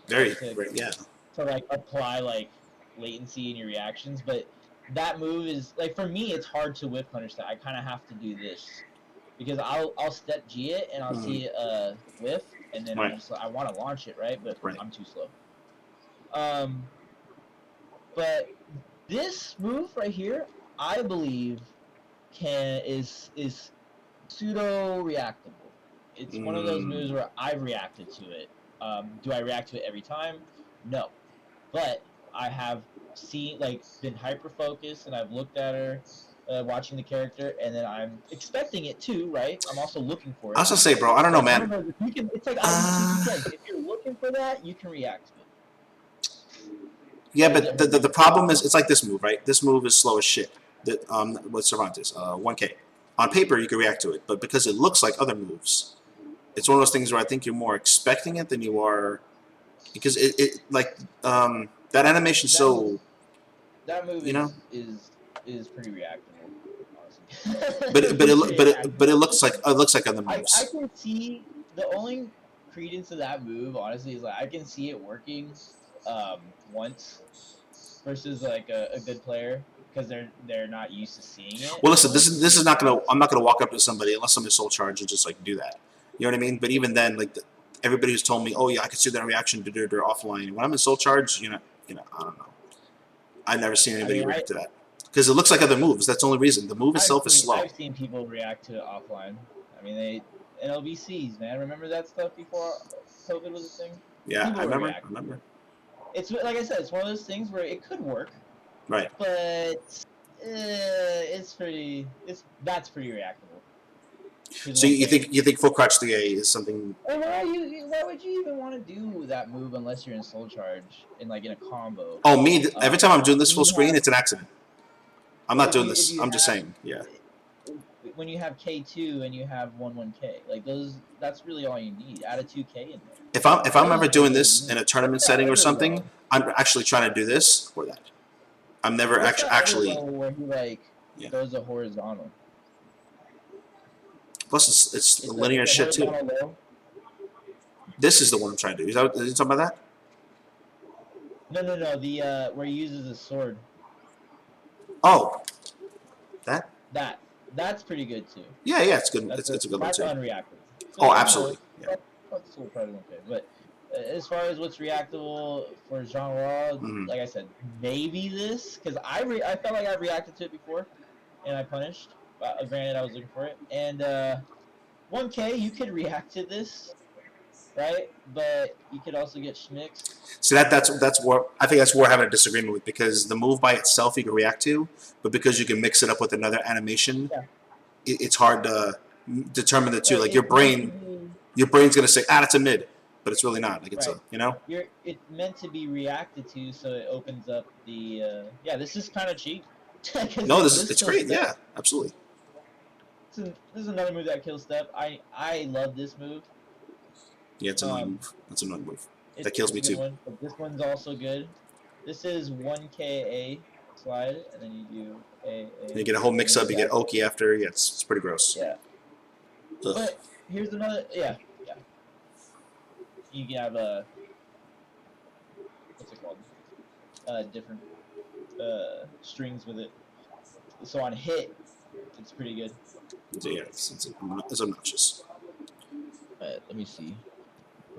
Very, to yeah. to like apply like latency in your reactions, but that move is like for me it's hard to whip punish that. I kind of have to do this because I'll step G it and I'll see whiff and then I'm just like I want to launch it right, but I'm too slow. But this move right here, I believe, is pseudo reactable. It's one of those moves where I've reacted to it. Do I react to it every time? No, but I have been hyper focused and I've looked at her, watching the character, and then I'm expecting it too, right? I'm also looking for it. I was gonna say, bro, I don't know, man. It's like if you're looking for that, you can react to it. Yeah, but the problem is, it's like this move, right? This move is slow as shit. With Cervantes, 1K. On paper, you can react to it, but because it looks like other moves, it's one of those things where I think you're more expecting it than you are, because it that animation. So that move you know is pretty reactable, honestly. but it looks like other moves. I can see the only credence of that move, honestly, is like I can see it working once versus like a good player because they're not used to seeing it. Well, listen, this is not gonna. I'm not gonna walk up to somebody unless somebody's soul charge and just like do that. You know what I mean? But even then, like everybody who's told me, oh yeah, I could see that reaction to do offline. When I'm in soul charge, I don't know. I've never seen anybody react to that because it looks like other moves. That's the only reason. The move itself is slow. I've seen people react to it offline. I mean, they NLBCs, man. Remember that stuff before COVID was a thing? Yeah, I remember. It's like I said, it's one of those things where it could work, right? But that's pretty reactable. So you think full crotch 3A is something? Why would you even want to do that move unless you're in soul charge in a combo? Oh, me! Every time I'm doing this full screen, it's an accident. I'm not doing this. I'm just saying, yeah. When you have K2 and you have 1-1K, like that's really all you need. Add a 2K in there. If I'm ever doing this in a tournament setting or something, I'm actually trying to do this or that. I'm never actually. Where he goes a horizontal. Plus, it's linear shit too. This is the one I'm trying to do. Is you talking about that? No. The where he uses his sword. Oh, that's pretty good too. Yeah, it's good. It's a good one too. That's unreactable. So absolutely. Yeah. That's still probably okay. But as far as what's reactable for Xianghua, like I said, maybe this because I felt like I reacted to it before, and I punished. Granted, I was looking for it, and 1K you could react to this, right? But you could also get schmicks. So that's where I think that's where we're having a disagreement with, because the move by itself you can react to, but because you can mix it up with another animation, it's hard to determine the two. Like your brain's gonna say, that's a mid, but it's really not. Like it's it's meant to be reacted to, so it opens up the. This is kind of cheap. No, it's great. Step. Yeah, absolutely. This is another move that kills step. I love this move. Yeah, it's another move. That's another move. That kills me too. But this one's also good. This is 1KA slide, and then you do A. And you get a whole mix up. You get Oki after. Yeah, it's pretty gross. Yeah. Ugh. But here's another. Yeah. You can have what's it called? Different strings with it. So on hit, it's pretty good. Yeah, it's obnoxious. Let me see.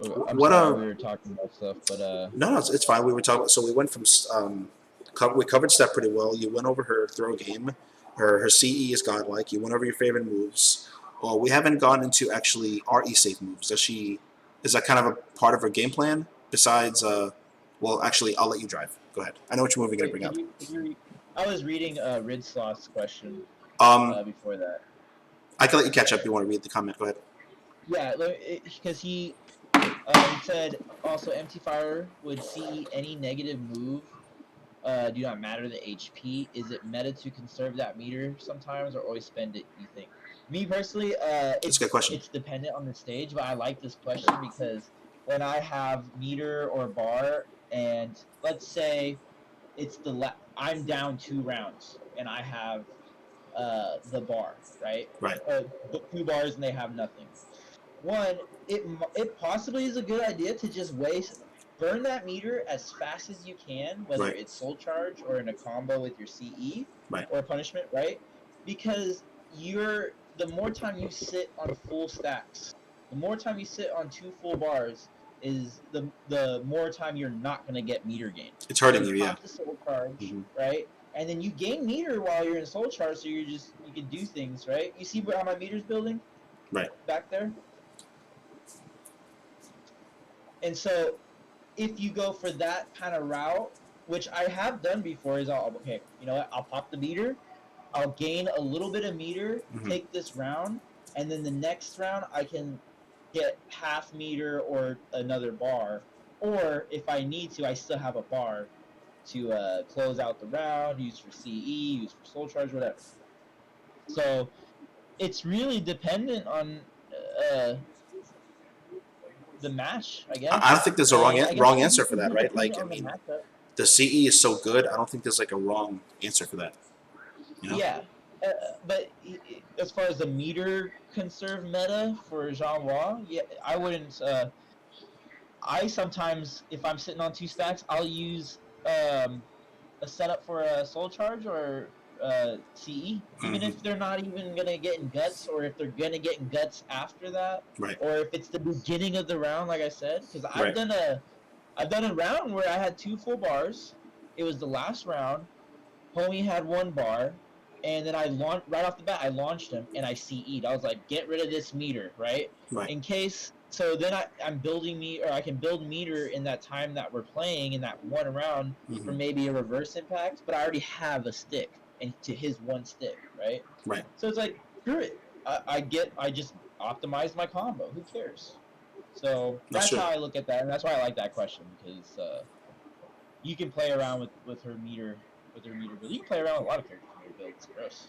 We were talking about stuff, but no, it's fine. We were talking. So we went from we covered step pretty well. You went over her throw game. Her CE is godlike. You went over your favorite moves. Well, we haven't gone into actually RE safe moves. Is that kind of a part of her game plan? Besides, well, actually, I'll let you drive. Go ahead. I know which move you're gonna bring up. I was reading Ridsloth's question before that. I can let you catch up. You want to read the comment? Go ahead. Yeah, because he It said also empty fire would see any negative move. Do not matter the HP. Is it meta to conserve that meter sometimes or always spend it? You think? Me personally, That's a good question. it's dependent on the stage, but I like this question because when I have meter or bar, and let's say I'm down 2 rounds and I have the bar, right? Right. The 2 bars and they have nothing. One, it possibly is a good idea to just waste burn that meter as fast as you can, whether Right. it's soul charge or in a combo with your CE Right. or punishment, right? Because the more time you sit on full stacks, the more time you sit on 2 full bars is the more time you're not gonna get meter gain. It's So hurting you you, yeah. pop the soul charge, Hmm. right? And then you gain meter while you're in soul charge, so you can do things, right? You see how my meter's building Right. back there? And so if you go for that kind of route, which I have done before, is okay, you know what? I'll pop the meter, I'll gain a little bit of meter, Hmm. take this round, and then the next round I can get half meter or another bar. Or if I need to, I still have a bar to close out the round, use for CE, use for soul charge, whatever. So it's really dependent on uh, the match, I I don't guess. think there's a And I guess wrong answer for it's that, just right? dependent Like, I on the mean, matchup. the CE is so good. I don't think there's like a wrong answer for that. You know? Yeah, but as far as the meter conserve meta for Xianghua, yeah, I wouldn't. I sometimes, if I'm sitting on 2 stacks, I'll use a setup for a soul charge or CE, even Hmm. if they're not even gonna get in guts, or if they're gonna get in guts after that, Right. or if it's the beginning of the round, like I said, because Right. I've done a round where I had 2 full bars. It was the last round. Homie had 1 bar, and then I launched right off the bat. I launched him and I CE'd. I was like, get rid of this meter, right? Right. In case. So then I'm building me, or I can build meter in that time that we're playing in that one round Hmm. for maybe a reverse impact. But I already have a stick and to his 1 stick, right? Right. So it's like, screw it. I just optimize my combo. Who cares? So That's that's true. how I look at that, and that's why I like that question because you can play around with her meter build. You can play around with a lot of characters' meter builds. It's gross.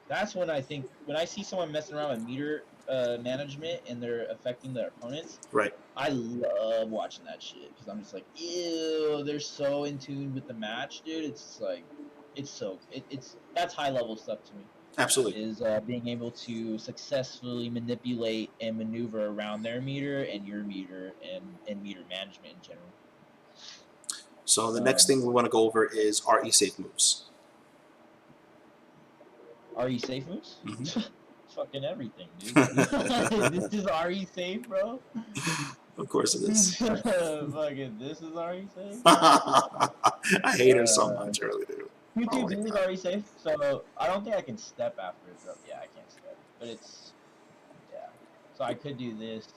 That's when I think when I see someone messing around with meter management and they're affecting their opponents, Right. I love watching that shit because I'm just like, ew, they're so in tune with the match, dude. It's like, it's that's high level stuff to me. Absolutely. Is being able to successfully manipulate and maneuver around their meter and your meter and meter management in general. So the next Um, thing we want to go over is RE safe moves. RE safe moves? Hmm. Fucking everything, dude. This is RE safe, bro. Of course it is. Fucking this is RE safe. I hate her so Uh, much. I really do. I don't 2-2 like is that. RE safe, so I don't think I can step after it. Yeah, I can't step, but it's yeah. So I could do this.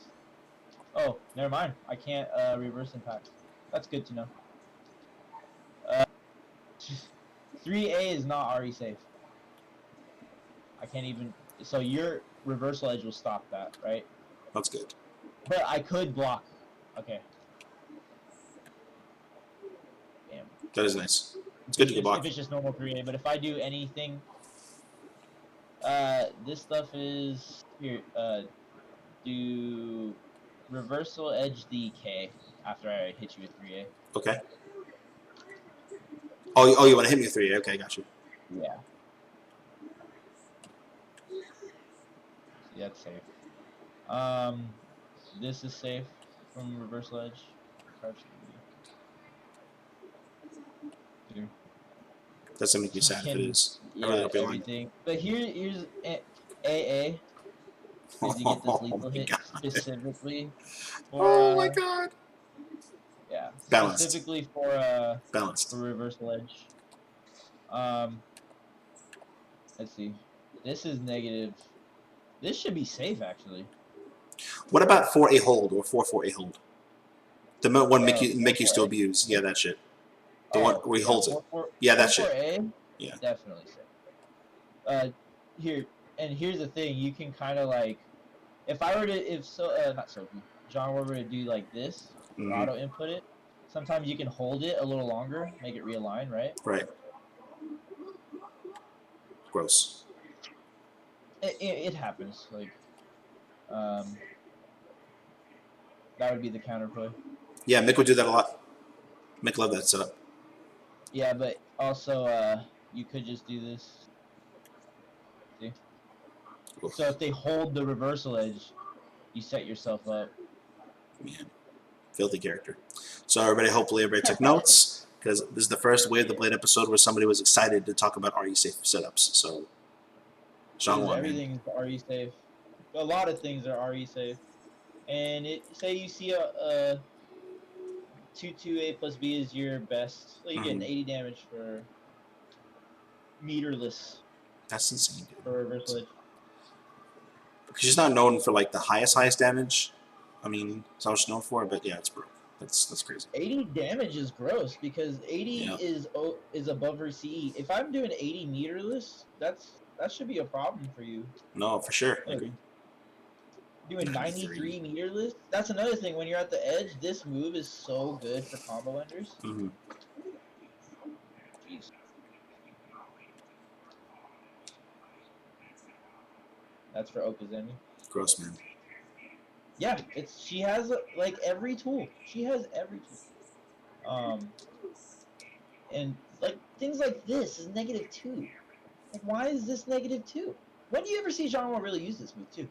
Oh, never mind. I can't reverse impact. That's good to know. Uh, 3A is not RE safe. I can't even. So your reversal edge will stop that, right? That's good. But I could block. Okay. Damn. That is nice. It's good to get If blocked. it's just normal 3A, but if I do anything, this stuff is here. Do reversal edge DK after I hit you with 3A. Okay. Oh, you want to hit me with 3? Okay, got you. Yeah. See, that's safe. Um, this is safe from reversal edge. Crouch 3. That's gonna make me sad if it Fucking is. I really yeah, hope you're lying. everything. But here's AA is you get this Oh lethal my hit god. specifically for Oh my god. yeah, Balanced. specifically for Balanced. reversal edge. Um, let's see. This is negative. This should be safe actually. What about 4A hold or 4-4A hold? The one Four make you four still A. abuse. Yeah, that shit. The one Oh where he yeah, holds it. Yeah, that four shit. A. Yeah. Definitely safe. Here and here's the thing. You can kind of like if I were to if so not Sophie. Xianghua were to do like this, or Mm-hmm. auto input it, sometimes you can hold it a little longer, make it realign, right? Right. Gross. It happens. Like, um, that would be the counterplay. Yeah, Mick would do that a lot. Mick loved that setup. Yeah, but also, you could just do this. See? Oof, So if they hold the reversal edge, you set yourself up. man, filthy character. So everybody, hopefully everybody took notes because this is the first Way of the Blade episode where somebody was excited to talk about RE safe setups. So, Because Xianghua, man. everything's RE safe. A lot of things are RE safe. And say you see a 2-2 A plus B is your best. Well, you're getting Mm-hmm. 80 damage for meterless That's insane, dude. for reversal edge. Because she's not known for like the highest damage. I mean, that's all she's known for. But yeah, it's brutal. That's crazy. 80 damage is gross because 80 Yeah. is above her CE. If I'm doing 80 meterless, that should be a problem for you. No, for sure. I Look, agree. doing 93 meterless. That's another thing. When you're at the edge, this move is so good for combo enders. Mm-hmm. Jeez. That's for Okazemi. Gross, man. Yeah, she has like every tool. She has every tool. And like things like this is -2. Like, why is this -2? When do you ever see Xianghua really use this move too?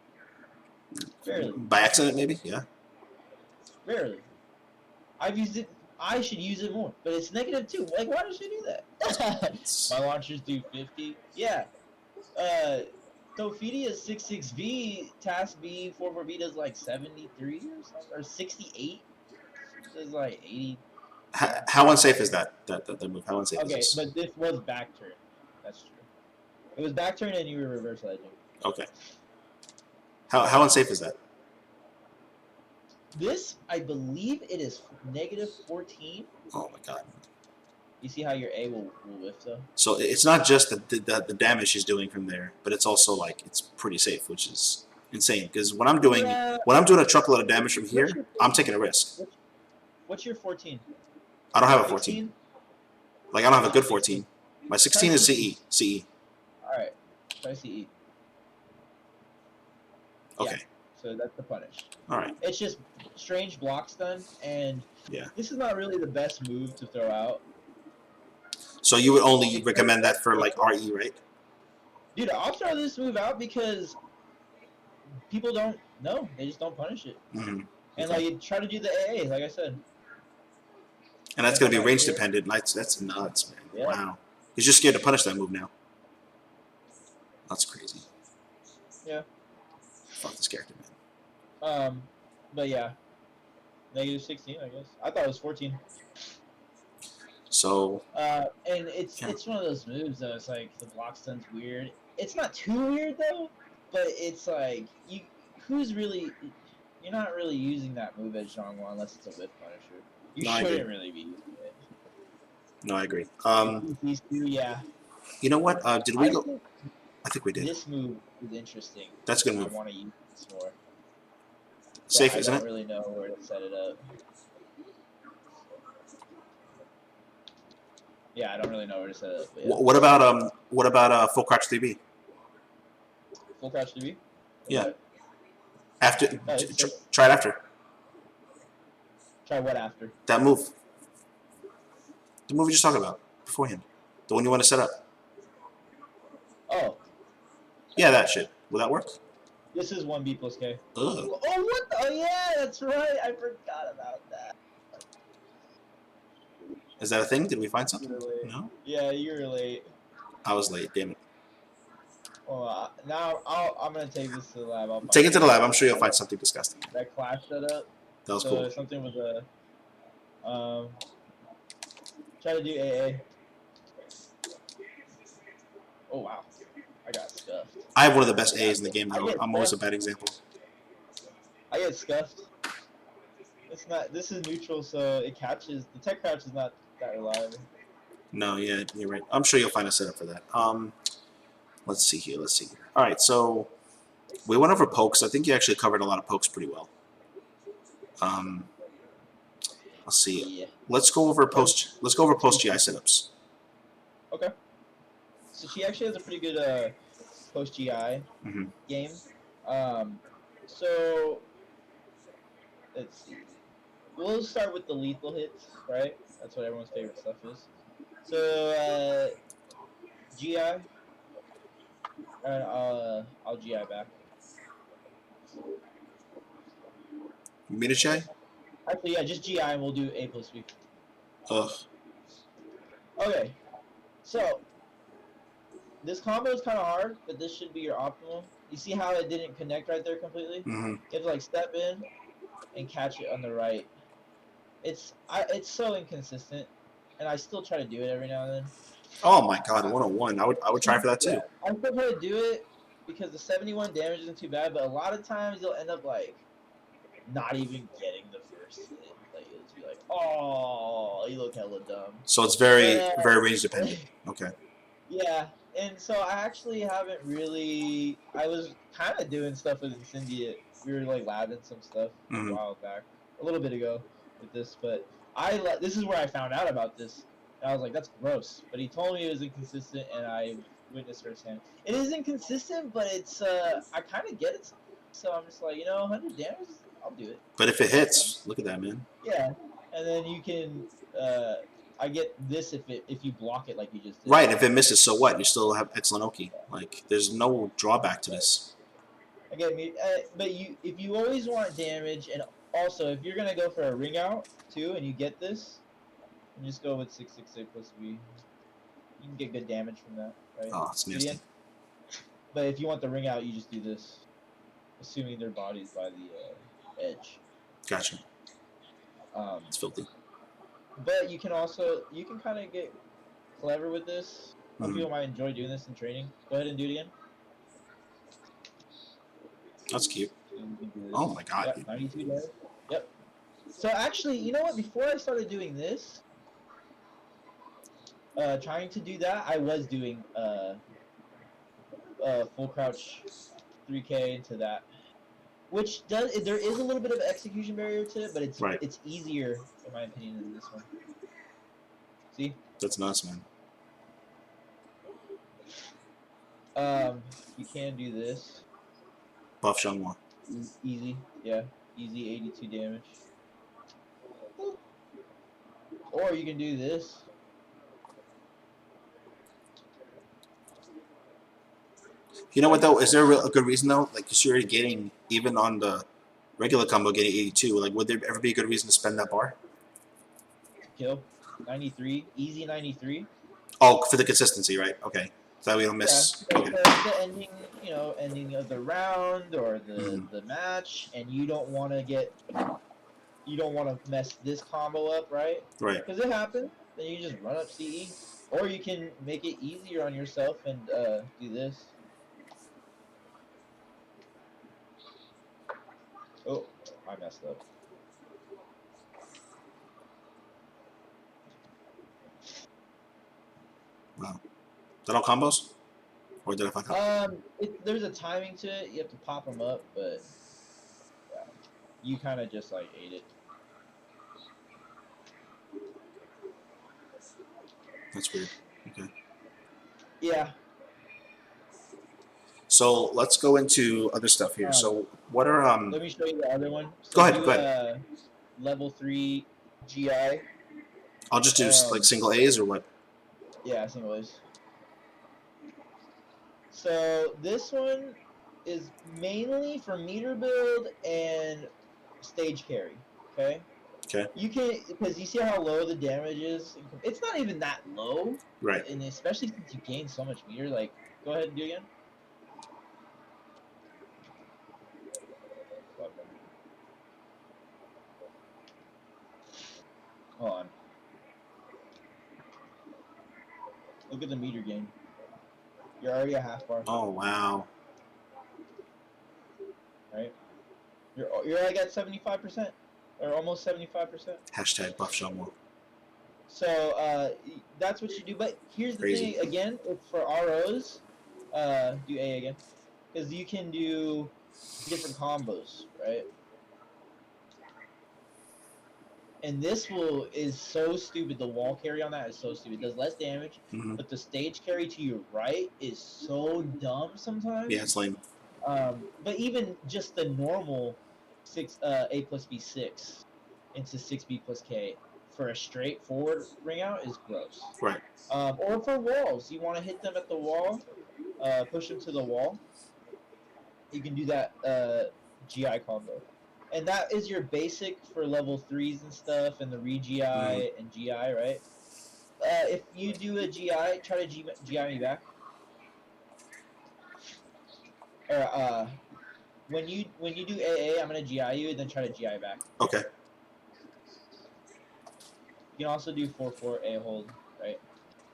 Rarely. By accident, maybe. Yeah. Rarely. I've used it. I should use it more, but it's -2. Like, why does she do that? My launchers do 50. Yeah. Sophidia's 66V, Task B, 44B does like 73 or something, or 68. Does like 80. How unsafe is that move? How unsafe is Okay, this? but this was back turn. That's true. It was back turn and you were reverse edging. Okay. How unsafe is that? This, I believe it is -14. Oh my god. You see how your A will whiff though? So it's not just the damage she's doing from there, but it's also like it's pretty safe, which is insane. Because when I'm doing a truckload of damage from here, I'm taking a risk. What's your 14? I don't have a 14. Like I don't have a good 14. My 16 is CE. CE. All right, try CE. Okay. Yeah, so that's the punish. All right. It's just strange block stun, and yeah, this is not really the best move to throw out. So you would only recommend that for like RE, right? Dude, I'll throw this move out because people don't know. They just don't punish it. Mm-hmm. And like you try to do the AA, like I said. And that's going to be range dependent. That's nuts, man. Yeah. Wow. He's just scared to punish that move now. That's crazy. Yeah. Fuck this character, man. But yeah. -16, I guess. I thought it was 14. So. And it's one of those moves though. It's like the block stun's weird. It's not too weird though, but it's like you're not really using that move as Xianghua unless it's a whip punisher. You shouldn't really be using it. No, I agree. These two, yeah. You know what? Did we go? I think we did. This move is interesting. That's a good move. I want to use this more. Safe, isn't it? I don't really know where to set it up. Yeah, I don't really know where to set it up. Yeah. What about full crouch 3B? Full crouch 3B? Yeah. After try it after. Try what after? That move. The move we just talked about beforehand. The one you want to set up. Oh. Yeah, that shit. Will that work? This is 1B plus K. Ugh. Oh, what the? Oh, yeah, that's right. I forgot about that. Is that a thing? Did we find something? No? Yeah, you were late. I was late, damn it. Well, now I'm going to take this to the lab. Take it to the lab. I'm sure you'll find something disgusting. That clash setup. That was cool. Something with a... try to do AA. Oh, wow. I got scuffed. I have one of the best A's in the game, though. I'm always a bad example. I get scuffed. It's not... This is neutral, so it catches... The tech crouch is not that reliable. No, yeah, you're right. I'm sure you'll find a setup for that. Let's see here. All right, so we went over pokes. I think you actually covered a lot of pokes pretty well. Let's see. Yeah. Let's go over post. Let's go over post GI setups. Okay. So she actually has a pretty good post GI Mm-hmm. game. So let's see. We'll start with the lethal hits, right? That's what everyone's favorite stuff is. So GI, and I'll GI back. Minichai? Actually, yeah, just GI, and we'll do A plus B. Ugh. Okay, so this combo is kind of hard, but this should be your optimal. You see how it didn't connect right there completely? Mm-hmm. You have to like step in and catch it on the right. It's so inconsistent, and I still try to do it every now and then. Oh my god, 101. I would try for that Yeah, too. I still try to do it because the 71 damage isn't too bad, but a lot of times you'll end up like not even getting the first hit. Like you'll just be like, "Oh, you look hella dumb." So it's But very range dependent. Okay. yeah, and so I actually haven't really. I was kind of doing stuff with Incendiate. We were like labbing some stuff a Mm-hmm. while back, a little bit ago with this, but this is where I found out about this. And I was like, that's gross. But he told me it was inconsistent, and I witnessed firsthand. It is inconsistent, but it's I kind of get it. So I'm just like, 100 damage, I'll do it. But if it hits, Sometimes. look at that, man. Yeah, and then you can. I get this if you block it like you just did. Right. If it misses, so what? You still have excellent Oki. Like, there's no drawback to this. I get me, but if you always want damage, and also if you're gonna go for a ring out too, and you get this, you just go with 668 plus B. You can get good damage from that, right? Oh, it's nasty. But if you want the ring out, you just do this, assuming their body's by the edge. Gotcha. Um, It's filthy. but you can kind of get clever with this. Some people might enjoy doing this in training. Go ahead and do it again. That's cute. Do Oh my god. Yep, 92 damage. Yep. So actually, you know what? Before I started doing this, trying to do that, I was doing full crouch 3K into that, which there is a little bit of execution barrier to it, but Right. it's easier in my opinion than this one. See? That's nuts, man. You can do this. Buff Xianghua. Easy, yeah, easy 82 damage. Or you can do this. You know what though? Is there a good reason though? Like, cause you're already getting, even on the regular combo, getting 82. Like, would there ever be a good reason to spend that bar? Kill 93, easy 93. Oh, for the consistency, right? Okay, so that we don't miss. Yeah, Okay. the ending, ending of the round or the match, and you don't want to mess this combo up, right? Right. Because it happens. Then you just run up CE, or you can make it easier on yourself and do this. Oh, I messed up. Wow. Is that all combos? Or did I fuck up? There's a timing to it. You have to pop them up, but yeah, you kind of just like ate it. That's weird. Okay. Yeah. So let's go into other stuff here. So what are Let me show you the other one. So Go ahead. Go ahead. Level 3 GI. I'll just do like single A's or what? Yeah, single A's. So this one is mainly for meter build and stage carry. Okay. Okay. You can, because you see how low the damage is. It's not even that low. Right. And especially since you gain so much meter. Like, go ahead and do it again. Hold on. Look at the meter gain. You're already a half bar. Oh wow. Right? You're like at 75%. Or almost 75%. Hashtag buff Xianghua. So that's what you do. But here's the thing again, for ROs, do A again. Because you can do different combos, right? And this is so stupid. The wall carry on that is so stupid. It does less damage, Mm-hmm. but the stage carry to your right is so dumb sometimes. Yeah, it's lame. But even just the normal A plus B 6 into 6B plus K for a straightforward ring out is gross. Right. Or for walls, you want to hit them at the wall, push them to the wall. You can do that GI combo. And that is your basic for level 3s and stuff, and the re-GI Mm-hmm. and GI, right? If you do a GI, try to GI me back. Or when you do AA, I'm gonna GI you, and then try to GI back. Okay. You can also do 4-4 A hold, right?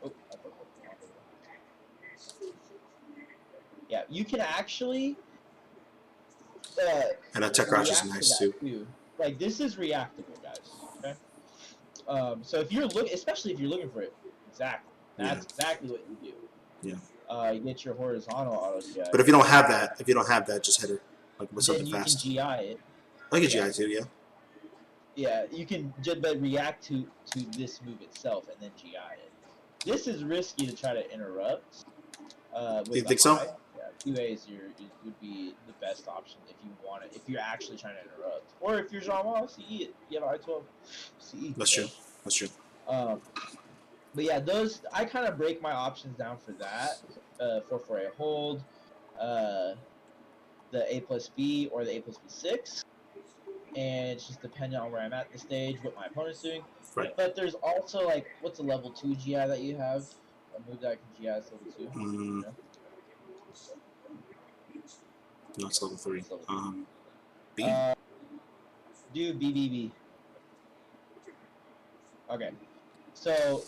Oh, I put yeah, you can actually And that tech crouch is react to nice that too. too. Like this is reactable, guys. Okay. So if you're especially if you're looking for it, exactly. Yeah. That's exactly what you do. Yeah. You get your horizontal auto GI. But if you don't have that, just hit her like with something Then you can fast. GI it. I get Yeah. GI too. Yeah. Yeah, you can just react to this move itself and then GI it. This is risky to try to interrupt. You With the think so? high, yeah, 2A would be the best option if you want it. If you're actually trying to interrupt, or if you're Xianghua, CE it. You have I-12, CE. That's true. That's true. Um, but yeah, those I kind of break my options down for that. 4-4A hold, uh, the A plus B or the A plus B6, and it's just dependent on where I'm at the stage, what my opponent's doing. Right. But there's also like, what's a level 2 GI that you have? A move that can GI is level 2. Mm, Yeah. no, it's level 3. It's level B. Do BBB. Okay. So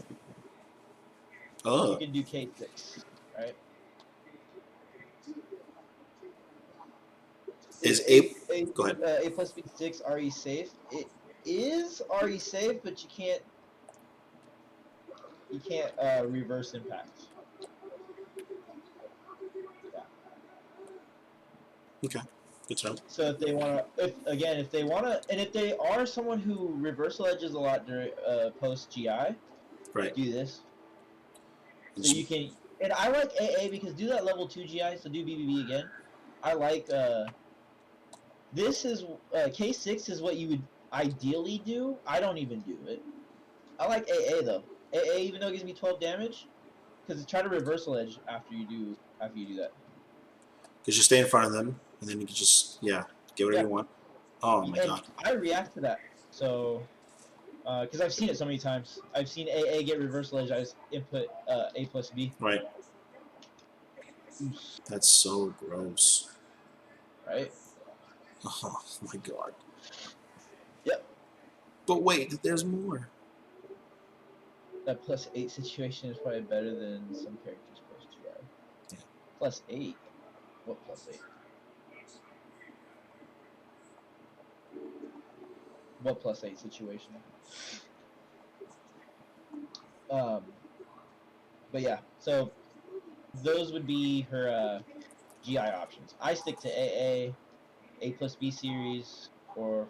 you Oh, can do K6, right? is Is A? Go ahead. A plus B6 RE safe? It is RE safe, but you can't reverse impact. Yeah. Okay. Good to know. So if they want to, if they want to, and if they are someone who reversal edges a lot during post GI, Right. do this. So Just, you can, and I like AA because do that level 2 GI. So do BBB again. I like this is K6 is what you would ideally do. I don't even do it. I like AA though. AA even though it gives me 12 damage, because try to reversal edge after you do that. because you stay in front of them, and then you can just get whatever Yeah, you want. Oh my and god. I react to that. So because I've seen it so many times. I've seen AA get reversal edge. I just input A plus B. Right. Oof, That's so gross. right? Oh my god. Yep. But wait, there's more. That +8 situation is probably better than some characters post GI. Yeah. +8. What +8? What +8 situation? But yeah, so those would be her GI options. I stick to AA, A plus B series, or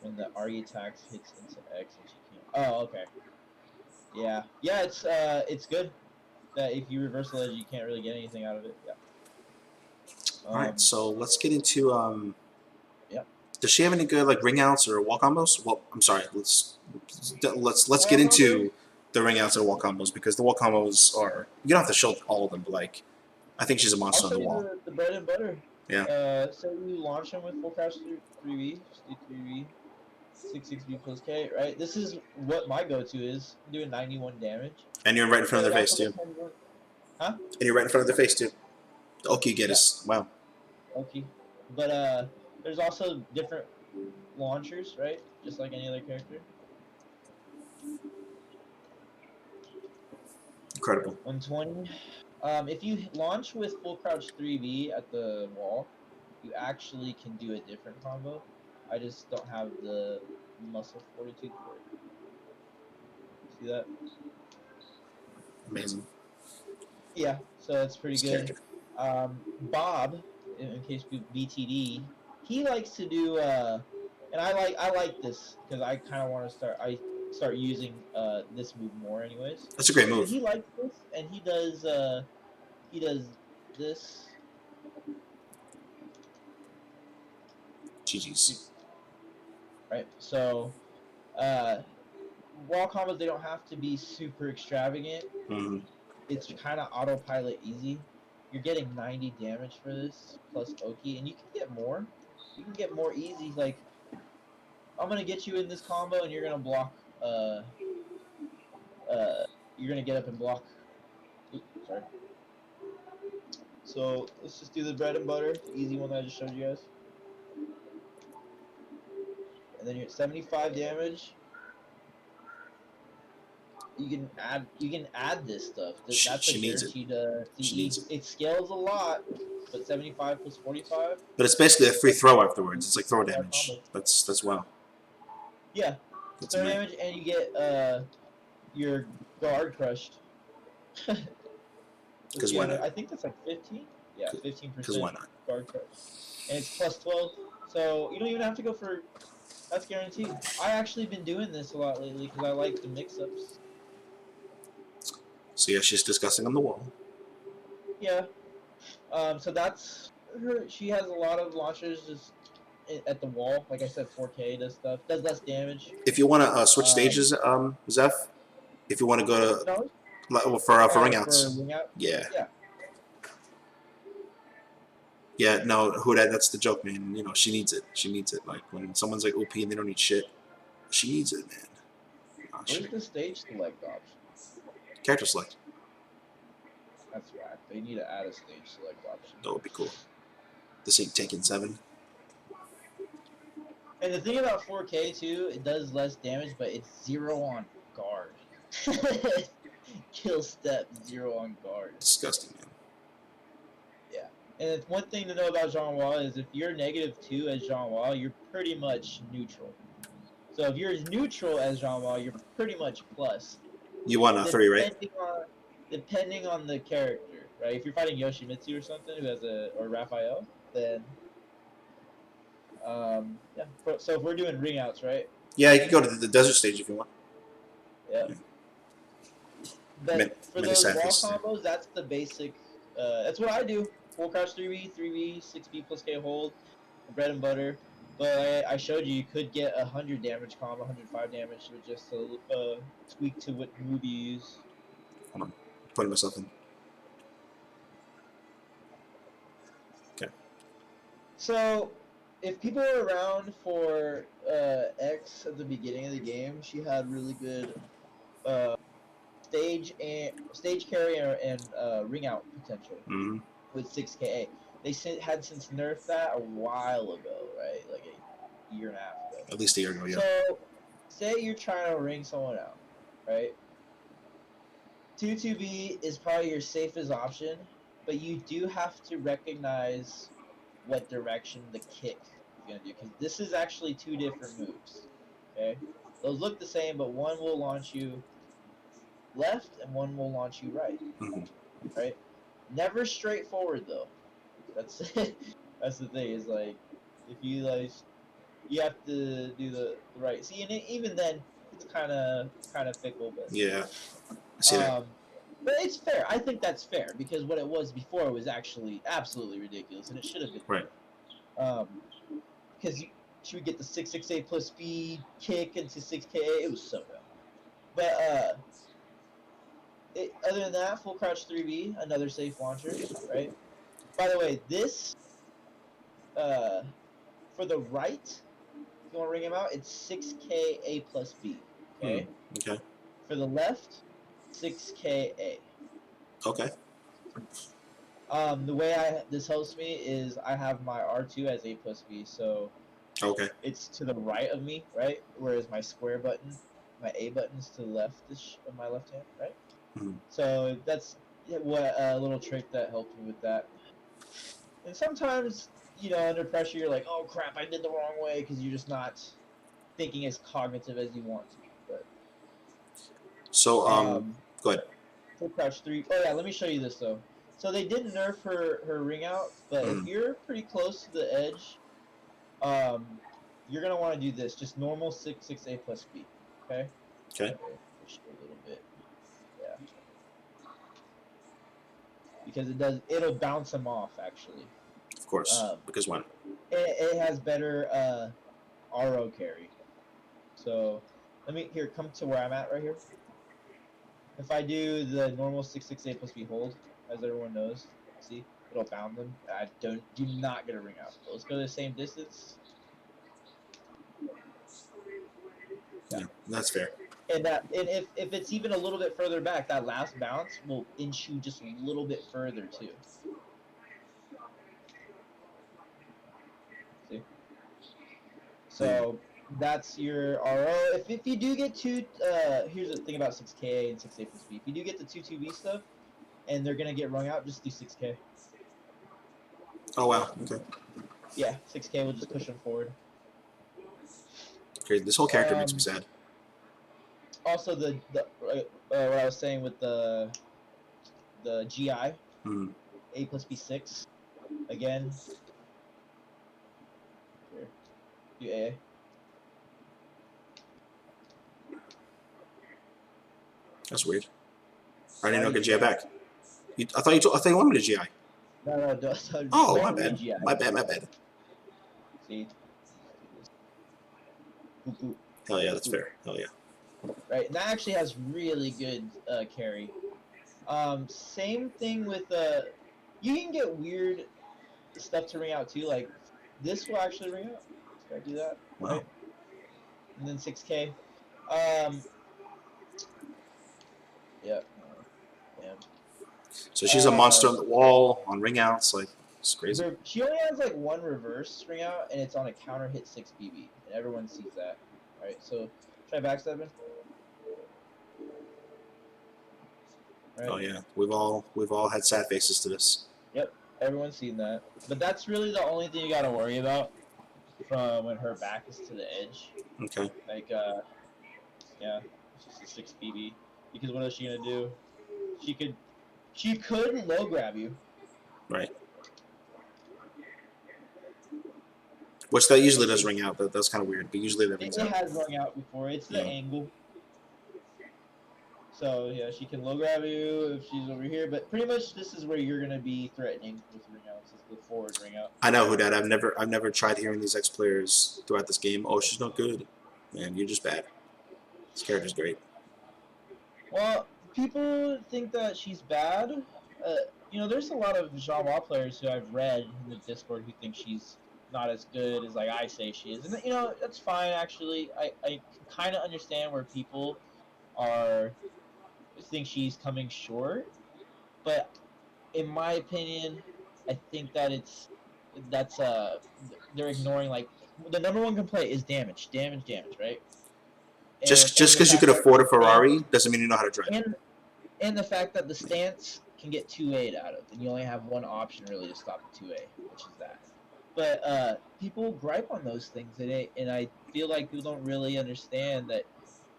when the RE attacks hits into X and she can't. Oh, okay. Yeah, it's good that if you reversal edge, you can't really get anything out of it. Yeah. All right, so let's get into Yep. does she have any good like ring outs or wall combos? Well, I'm sorry. Let's get Wall combos. into the ring outs or wall combos because the wall combos are you don't have to show all of them, but like I think she's a I'll monster on show the you wall. the bread and butter. Yeah. So you launch them with full crouch 3V, just do 3V, 6B plus K, right? This is what my go-to is. I'm doing 91 damage. And you're right in front But of it their face also too. depends on, huh? And you're right in front of their face too. The Oki you get Yeah, is wow. okay. But there's also different launchers, right? Just like any other character. Incredible. 120. If you launch with full crouch 3V at the wall, you actually can do a different combo. I just don't have the muscle fortitude for it. See that? Amazing. Yeah, so that's pretty This good. character. Bob, in case we BTD, he likes to do, and I like this because I kind of want to start using this move more, anyways. That's a great So move. he likes this, and he does this. GG's. Right. So uh, wall combos, they don't have to be super extravagant. Mm-hmm. It's kind of autopilot easy. You're getting 90 damage for this plus Oki, and you can get more. You can get more easy. Like, I'm gonna get you in this combo, and you're gonna block. You're gonna get up and block. Oops, sorry. So let's just do the bread and butter, the easy one that I just showed you guys, and then you're at 75 damage. You can add this stuff. That's a She needs it. guaranteed She needs CE. it. It scales a lot, but 75 plus 45. But it's basically a free throw afterwards. It's like throw Yeah, damage. combo. That's wow. Yeah, That's throw amazing. damage, and you get your guard crushed. Let's Because see why how many. not? I think that's like 15. Yeah, Because 15% why not? guard crush, and it's plus 12. So you don't even have to go for. That's guaranteed. I actually been doing this a lot lately because I like the mix-ups. So yeah, she's discussing on the wall. Yeah. So that's her. She has a lot of launchers just at the wall. Like I said, 4K does stuff. Does less damage. If you want to switch Um, stages, Zeph, if you want to go to no. for For ringouts, ring out. yeah, Yeah. yeah. No, who that's the joke, man. You know, she needs it. She needs it. Like when someone's like OP and they don't need shit, she needs it, man. Oh Where's shit. the stage select option? Character select. That's whack. They need to add a stage select option. That would be cool. This ain't Tekken 7. And the thing about 4K too, it does less damage, but it's 0 on guard. Kill step 0 on guard. Disgusting, man. Yeah. And it's one thing to know about Xianghua is if you're -2 as Xianghua, you're pretty much neutral. So if you're neutral as Xianghua, you're pretty much plus. You want a 3, right? Depending on the character, right? If you're fighting Yoshimitsu or something who has or Raphael, then yeah. So if we're doing ringouts, right? Yeah, you can go to the desert stage if you want. Yeah. Yeah. But for Many those sad wall faces there. combos, that's the basic. That's what I do. Full crouch 3B, 3B, 6B plus K hold, bread and butter. But I showed you could get 100 damage combo, 105 damage with just a tweak to what move you use. Hold on. Putting myself in. Okay. So, if people were around for X at the beginning of the game, she had really good stage carry and ring out potential Mm-hmm. with 6KA. They had since nerfed that a while ago, right? Like a year and a half ago. At least a year ago, yeah. So, say you're trying to ring someone out, right? 2-2B is probably your safest option, but you do have to recognize what direction the kick is going to do, because this is actually 2 different moves. Okay, those look the same, but one will launch you left and one will launch you right. Mm-hmm. Right? Never straightforward though. That's that's the thing. Is like if you you have to do the right. See, and even then, it's kind of fickle, but Yeah, I see that. But it's fair. I think that's fair because what it was before was actually absolutely ridiculous, and it should have been. Right. Because she would get the 668 plus speed kick into 6KA. It was so dumb. But other than that, full crouch 3B, another safe launcher, right? By the way, this for the right, if you want to ring him out, it's 6KA plus B. Okay. Okay. For the left, 6KA. Okay. The way this helps me is I have my R2 as A plus B, so Okay. it's to the right of me, right? Whereas my square button, my A button is to the left of my left hand, right? Mm-hmm. So that's what a little trick that helped me with that. And sometimes, under pressure, you're like, oh crap, I did the wrong way because you're just not thinking as cognitive as you want to. But So, go ahead. full crouch 3. Oh yeah, let me show you this though. So they didn't nerf her ring out, but if you're pretty close to the edge, you're gonna want to do this. Just normal 6A plus B. Okay. Okay. Here, push it a little bit. Yeah. Because it'll bounce them off actually. Of course. Because when? It has better RO carry. So come to where I'm at right here. If I do the normal 6A plus B hold, as everyone knows, see, it'll bound them. I do not get a ring out. Let's go the same distance. Yeah, that's fair. And if it's even a little bit further back, that last bounce will inch you just a little bit further too. See? So that's your RO. If you do get two, here's the thing about 6K and 6A plus B. If you do get the 2-2B stuff, and they're gonna get rung out, just do 6K. Oh wow. Okay. Yeah, 6K will just push them forward. Okay, this whole character makes me sad. Also, what I was saying with the GI, A plus B6, again. Here, do A. That's weird. I didn't know get GI back. I thought you wanted a GI. No, oh, my bad. My bad. See? Hell yeah, that's fair. Hell yeah. Right, and that actually has really good carry. Same thing with you can get weird stuff to ring out too. Like this will actually ring out. Can I do that? Wow. Right? And then 6K. Yeah. So she's a monster on the wall, on ringouts, like it's crazy. She only has like one reverse ring out, and it's on a counter hit 6 BB, and everyone sees that. All right, so try backstabbing. Right. Oh yeah, we've all had sad faces to this. Yep, everyone's seen that. But that's really the only thing you got to worry about from when her back is to the edge. Okay. Like yeah, it's just a 6 BB. Because what is she gonna do? She could low grab you. Right. Which that usually does ring out, but that's kind of weird. But usually that rings out. It has rung out before. It's the angle. So yeah, she can low grab you if she's over here. But pretty much this is where you're gonna be threatening with ring outs. Is the forward ring out. I know who that. I've never tried hearing these X players throughout this game. Oh, she's not good. Man, you're just bad. This character's great. Well, people think that she's bad. There's a lot of Xianghua players who I've read in the Discord who think she's not as good as like I say she is, and that's fine actually. I kind of understand where people think she's coming short, but in my opinion, I think that they're ignoring like the number one complaint is damage, right? Just because you could afford a Ferrari doesn't mean you know how to drive. And the fact that the stance can get 2A out of, and you only have one option really to stop the 2A, which is that. But people gripe on those things, and I feel like people don't really understand that.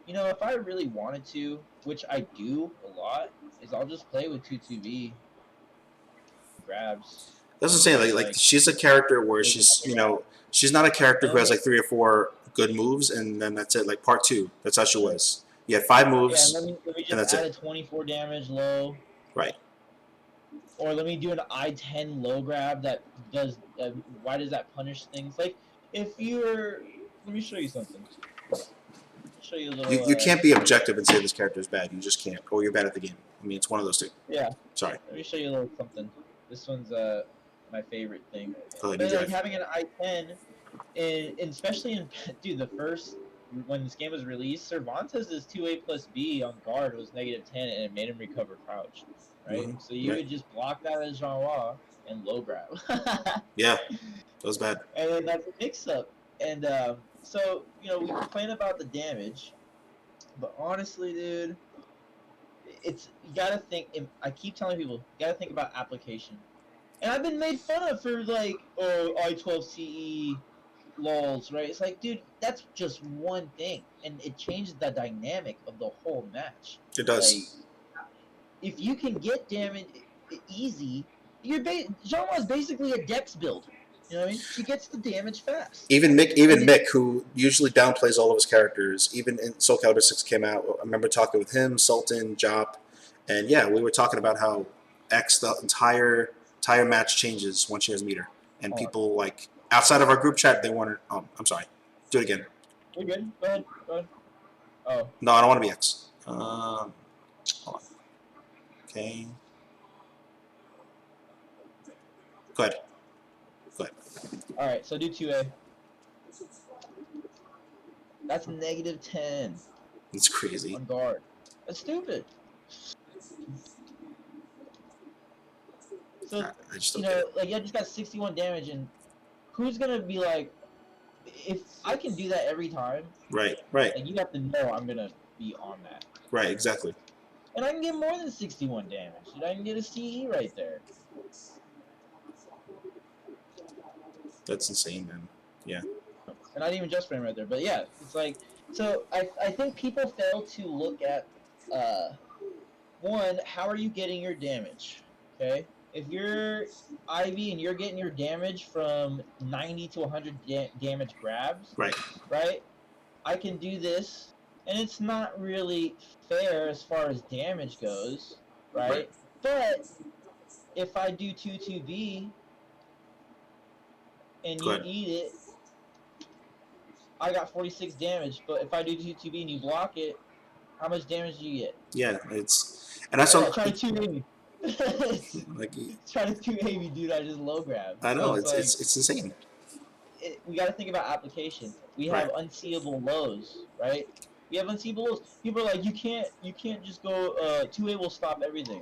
If I really wanted to, which I do a lot, is I'll just play with 2-2B grabs. That's what I'm saying. Like she's a character where she's she's not a character who has like 3 or 4 good moves, and then that's it. Like part 2, that's how she was. You had 5 moves, let me and that's add a 24 damage low. Right. Or let me do an I-10 low grab that does. Why does that punish things? Like if you're, let me show you something. Show you a little. You can't be objective and say this character is bad. You just can't. Or you're bad at the game. I mean, it's one of those two. Yeah. Sorry. Let me show you a little something. This one's my favorite thing. But like having an I-10, and especially in when this game was released, Cervantes' 2A plus B on guard was -10, and it made him recover crouch. Right? Mm-hmm. So you would just block that as Xianghua and low grab. Yeah, that was bad. And then that's a mix-up. And so, we complain about the damage, but honestly, dude, you gotta think. I keep telling people, you gotta think about application. And I've been made fun of for like, I-12CE lols, right? It's like, dude, that's just one thing, and it changes the dynamic of the whole match. It does. Like, if you can get damage easy, Xianghua is basically a dex build. You know what I mean? She gets the damage fast. Even And then, Mick, who usually downplays all of his characters, even in Soul Calibur 6 came out, I remember talking with him, Sultan, Jop, and yeah, we were talking about how X, the entire match changes once you guys meet her. And hold on. people, like, outside of our group chat, they wanted, oh, I'm sorry. Do it again. You're good. Go ahead. Go ahead. Oh, No, I don't want to be X. Hold on. Okay. Go ahead. Go ahead. all right. So do 2A. That's -10 It's crazy. on guard. That's stupid. So, I just don't get it. like, you just got 61 damage, and who's gonna be like, if I can do that every time, Right. like, you have to know I'm gonna be on that. Right, exactly. And I can get more than 61 damage. Dude, I can get a CE right there. That's insane, man. Yeah. And not even just frame right there, but yeah, it's like, so I think people fail to look at, one, how are you getting your damage? Okay? If you're Ivy and you're getting your damage from 90 to 100 damage grabs, Right. right? I can do this, and it's not really fair as far as damage goes, right? But if I do 2-2B and Go you ahead. eat it, I got 46 damage. But if I do 2-2B and you block it, how much damage do you get? Yeah, and that's Oh, yeah, what, try to 2A me. like, Try to 2A me, dude. I just low grab. I So know, it's like, it's insane. we got to think about application. We Right. have unseeable lows, right? We have unseeable lows. People are like, you can't just go. 2A will stop everything.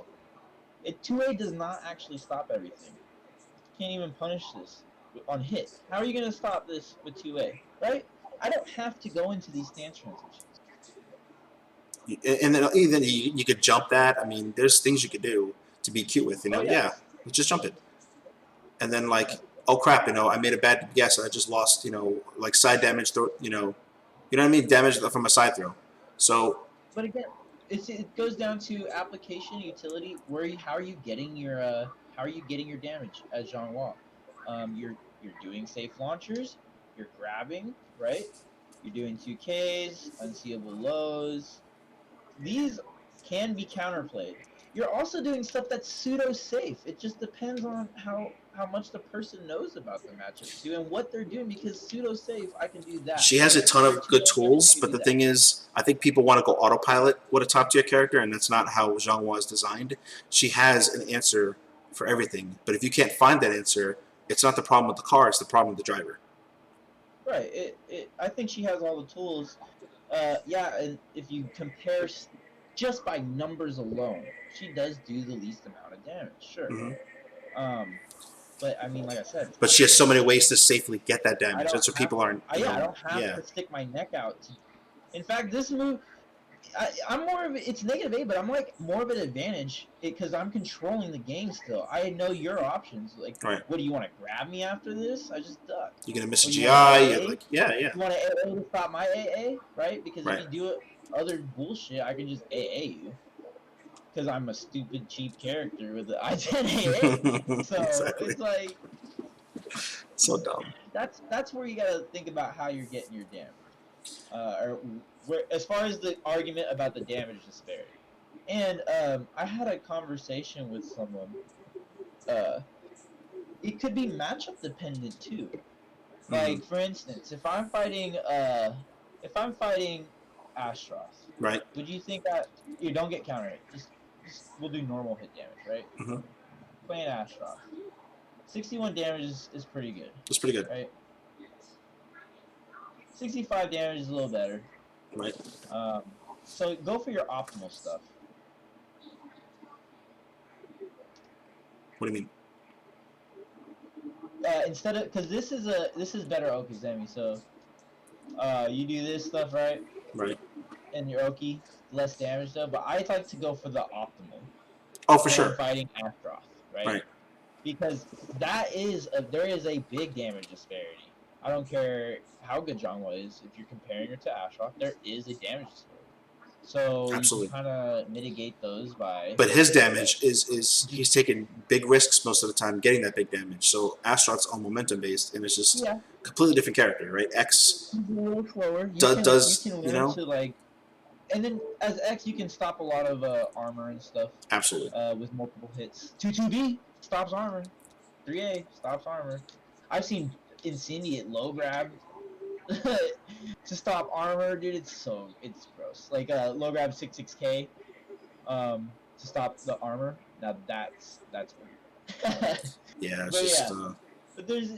2A does not actually stop everything. Can't even punish this on hit. How are you gonna stop this with 2A? Right? I don't have to go into these stance transitions. And then even you could jump that. I mean, there's things you could do to be cute with. Oh yeah. Yeah, just jump it. And then like, oh crap, I made a bad guess. I just lost. Like side damage. You know what I mean? Damage from a side throw. So But again, it goes down to application utility. How are you getting your damage as Xianghua? You're doing safe launchers. You're grabbing, right? You're doing 2Ks, unseeable lows. These can be counterplayed. You're also doing stuff that's pseudo safe. It just depends on how much the person knows about the matchup too and what they're doing. Because pseudo safe, I can do that. she has a ton For of two good damage, I tools, can but do the that. thing is, I think people want to go autopilot with a top tier character, and that's not how Xianghua is designed. She has an answer for everything, but if you can't find that answer, it's not the problem with the car; it's the problem with the driver. Right. I think she has all the tools. Yeah, and if you compare just by numbers alone, she does do the least amount of damage. Sure. Mm-hmm. But I mean, like I said, But she has so many ways to safely get that I damage. don't That's what have. people aren't. Yeah, I don't have Yeah. to stick my neck out. In fact, this move, I'm more of it's -8, but I'm like more of an advantage because I'm controlling the game still. I know your options. Like, Right. what do you want to grab me after this? I just duck. You're gonna miss a Or you want to GI. You're AA? like, yeah. You want to AA to stop my AA, right? Because if Right. you do it other bullshit, I can just AA you because I'm a stupid cheap character with the I-10 AA. So Exactly. it's like So dumb. that's where you gotta think about how you're getting your damage, or where as far as the argument about the damage disparity. And I had a conversation with someone. Uh, it could be matchup dependent too. Mm-hmm. Like for instance, if I'm fighting Astroth, Right. would you think that you don't get counter hit? Just we'll do normal hit damage, right? Mm-hmm. Playing Astroth, 61 damage is pretty good, It's pretty good. right? 65 damage is a little better. Right. Um, so go for your optimal stuff. What do you mean? Instead of because this is better Okizemi, so you do this stuff right, Right. and your Oki less damage though. But I like to go for the optimal Oh, for when I'm sure. fighting Astroth, right? Right. Because there is a big damage disparity. I don't care how good Xianghua is. If you're comparing her to Astroth, there is a damage disparity. So you can Absolutely. kind of mitigate those by. But his damage is he's taking big risks most of the time getting that big damage. So Astaroth's all momentum based, and it's just Yeah, completely different character, right? X he's a little slower. You does can you learn know to like, and then as X you can stop a lot of armor and stuff absolutely. with multiple hits. 2-2B stops armor. 3A stops armor. I've seen Incendiate low grab to stop armor, dude. It's gross. Like low grab 6-6K to stop the armor. Now that's weird. Yeah, it's But just yeah, but there's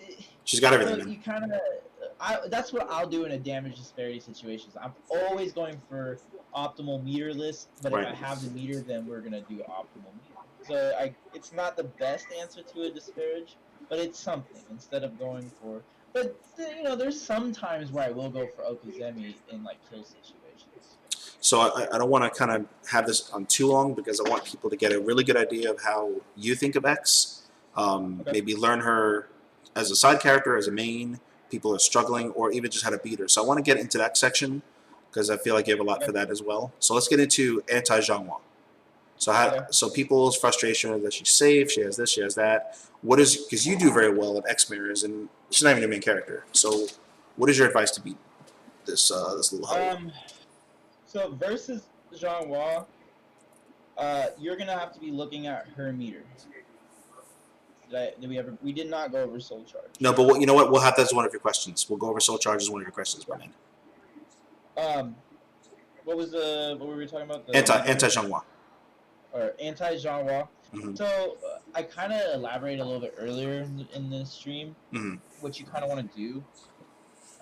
she's got everything, so man. you kind of that's what I'll do in a damage disparity situations. I'm always going for optimal meterless, but if Right. I have the meter, then we're gonna do optimal meter. So it's not the best answer to a disparage, but it's something instead of going for. But there's some times where I will go for Okazemi in like kill situations. So I don't want to kind of have this on too long because I want people to get a really good idea of how you think of X. Okay. Maybe learn her as a side character, as a main. People are struggling, or even just how to beat her. So I want to get into that section because I feel like you have a lot Okay. for that as well. So let's get into anti-Xianghua. Okay. So people's frustration is that she's safe, she has this, she has that. What is because you do very well at X mirrors, and she's not even your main character. So what is your advice to beat this little hoe? Um. So versus Xianghua, you're gonna have to be looking at her meter. Did we ever? We did not go over soul charge. No, but what, you know what? We'll have that as one of your questions. We'll go over soul charge as one of your questions, my man. Um, what were we talking about? The Anti meter anti Xianghua. or anti-genre. Mm-hmm. So I kind of elaborated a little bit earlier in the stream Mm-hmm. what you kind of want to do.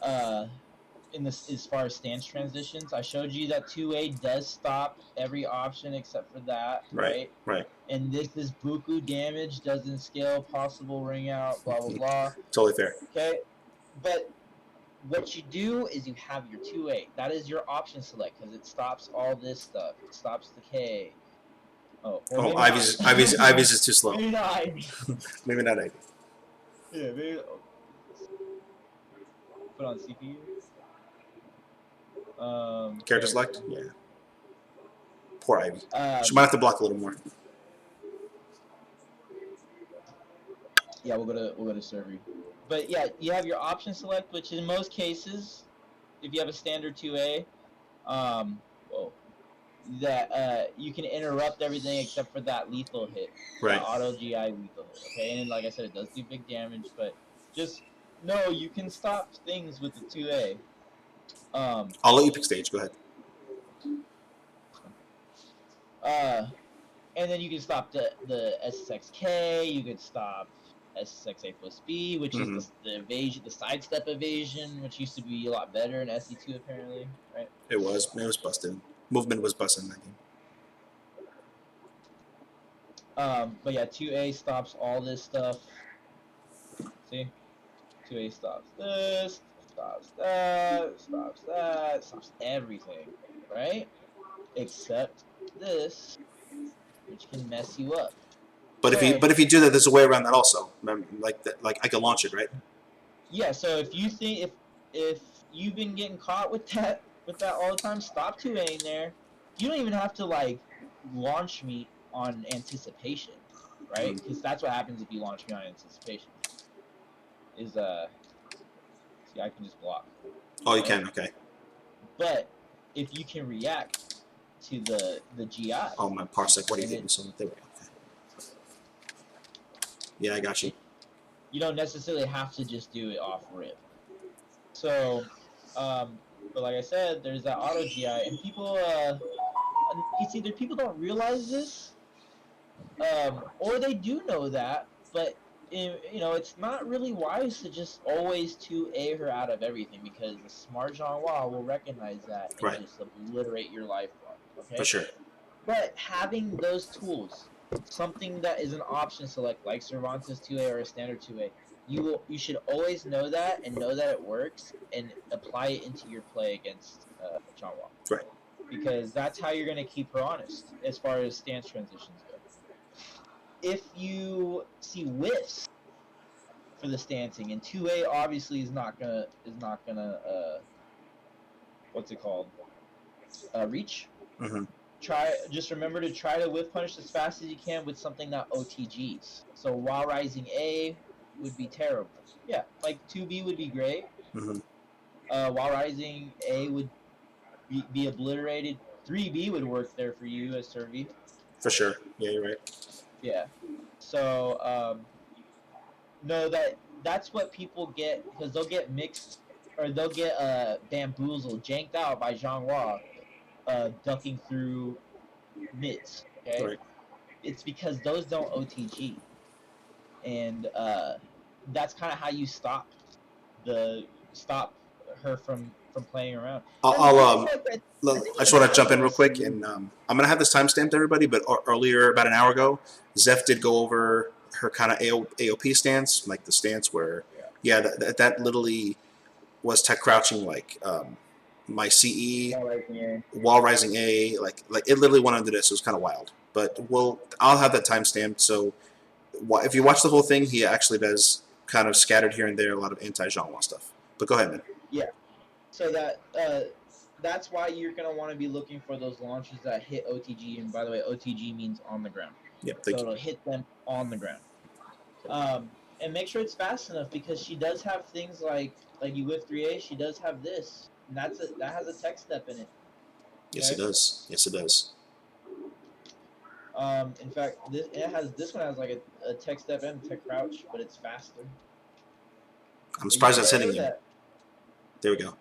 Uh, in this as far as stance transitions, I showed you that 2A does stop every option except for that, Right. right? Right. And this is buku damage, doesn't scale, possible ring out, blah blah blah. Totally fair. Okay, but what you do is you have your 2A. That is your option select because it stops all this stuff. It stops the K. Oh, or Oh, maybe not. Ivy's is too slow. Maybe not Ivy. Maybe not Ivy. Yeah, maybe. Put on CPU. Character select. Yeah. Poor Ivy. She Um, might have to block a little more. yeah, we'll go to server. But yeah, you have your option select, which in most cases, if you have a standard 2A, well, that you can interrupt everything except for that lethal hit, that Right. auto GI lethal hit. Okay, and like I said, it does do big damage, but just no, you can stop things with the 2A. I'll let you pick stage. Go ahead. Uh, and then you can stop the SSXK. You could stop SSXA plus B, which is Mm-hmm. the evasion, the sidestep evasion, which used to be a lot better in SE2 apparently, right? It was busted. Movement was busted in that game. But yeah, 2A stops all this stuff. See, 2A stops this, stops that, stops everything, right? Except this, which can mess you up. So But if you do that, there's a way around that also. Like that, like I can launch it, right? yeah, so if you think if you've been getting caught with that all the time, stop 2A in there. You don't even have to like launch me on anticipation, right? Mm-hmm. Because that's what happens if you launch me on anticipation. Is see, I can just block, Oh, you right? can. Okay. But if you can react to the GI, Oh, my parsec. What are you and hitting? So there we go. Okay. Yeah, I got you. you don't necessarily have to just do it off rip. So, but like I said, there's that auto GI, and people it's either people don't realize this, or they do know that, but it's not really wise to just always 2A her out of everything because the smart Jean will recognize that and Right. just obliterate your life bar. For Okay, sure. but having those tools, something that is an option select like Cervantes 2A or a standard 2A, you should always know that and know that it works and apply it into your play against Jean Right. because that's how you're going to keep her honest as far as stance transitions go. If you see whiffs for the stancing, and 2A obviously is not gonna what's it called reach. Mm-hmm. Just remember to try to whiff punish as fast as you can with something that OTGs. So while rising A would be terrible. Yeah, like 2B would be great. Mm-hmm. While rising A would be obliterated. 3B would work there for you as Servi. For sure. Yeah, you're right. Yeah. So no, that's what people get because they'll get mixed or they'll get bamboozled, janked out by Xianghua, ducking through mids. Okay, Right. it's because those don't OTG, and that's kind of how you stop her from playing around. And I'll also, like, I think I just even want to jump in real Astro's quick, and I'm gonna have this timestamped, everybody. But earlier, about an hour ago, Zeph did go over her kind of AOP stance, like the stance where, yeah. yeah, that literally was tech crouching like my CE All right, yeah. wall rising A, like it literally went under this. It was kind of wild. But I'll have that timestamped. So if you watch the whole thing, he actually does kind of scattered here and there a lot of anti-genre stuff. But go ahead, man. Yeah. So that's why you're gonna want to be looking for those launches that hit OTG. And by the way, OTG means on the ground, Yep, so thank you. it'll hit them on the ground. And make sure it's fast enough because she does have things like you whiff 3A. She does have this, and that has a tech step in it. Yes, it Okay. does. Yes, it does. In fact, this one has like a tech step and a tech crouch, but it's faster. I'm But you surprised can that's hitting A you. that. There we go.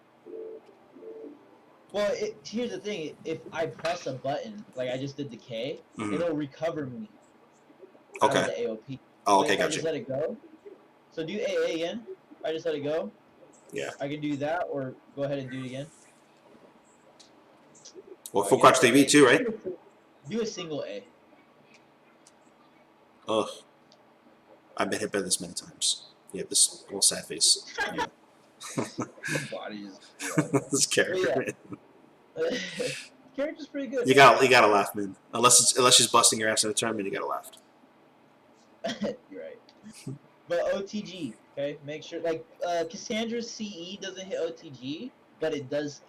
Well, here's the thing: if I press a button, like I just did the K, Mm-hmm. it'll recover me out of Okay. the AOP. Oh, But okay, if I got just you. let it go, so do AA again. If I just let it go, Yeah. I can do that, or go ahead and do it again. Well, Oh, full you gotta crouch go TV A. too, Just right? do a single A. Ugh. I've been hit by this many times. Yeah, this little sad face. Yeah. Your body is. Yeah. This But character, man. yeah, character's pretty good, You man. gotta laugh, man. Unless she's busting your ass in a tournament, you gotta laugh. You're right. But OTG, okay, make sure like Cassandra's CE doesn't hit OTG, but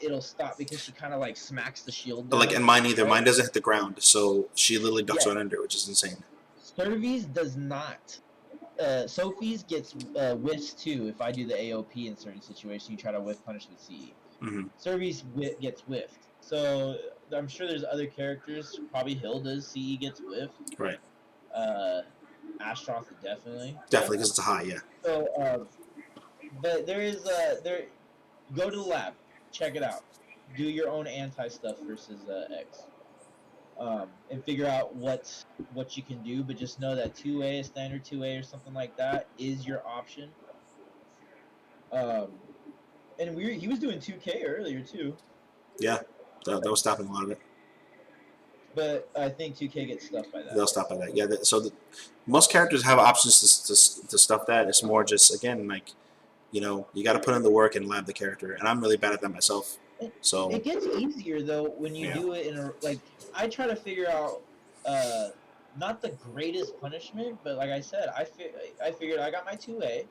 it'll stop because she kind of like smacks the shield Like, down, and mine either. right? Mine doesn't hit the ground, so she literally ducks Yeah, right under, which is insane. Servies does not. Sophie's gets whiffs too if I do the AOP in certain situations. You try to whiff punish with CE. Mm-hmm. Servies gets whiffed. So I'm sure there's other characters. Probably Hilda's CE gets whiffed. Right. Uh, Astroth definitely. Okay. Definitely, because it's a high, yeah. So, but there is there. Go to the lab, check it out. Do your own anti stuff versus X, and figure out what you can do. But just know that 2A, a standard 2A or something like that, is your option. Um, and he was doing 2K earlier too, Yeah, that was stopping a lot of it. but I think 2K gets stuffed by that. They'll stop by that. Yeah, most characters have options to stuff that. It's more just, again, like, you got to put in the work and lab the character. And I'm really bad at that myself. So, It gets easier though when you yeah. do it in a like. I try to figure out uh, not the greatest punishment, but like I said, I figured I got my 2A.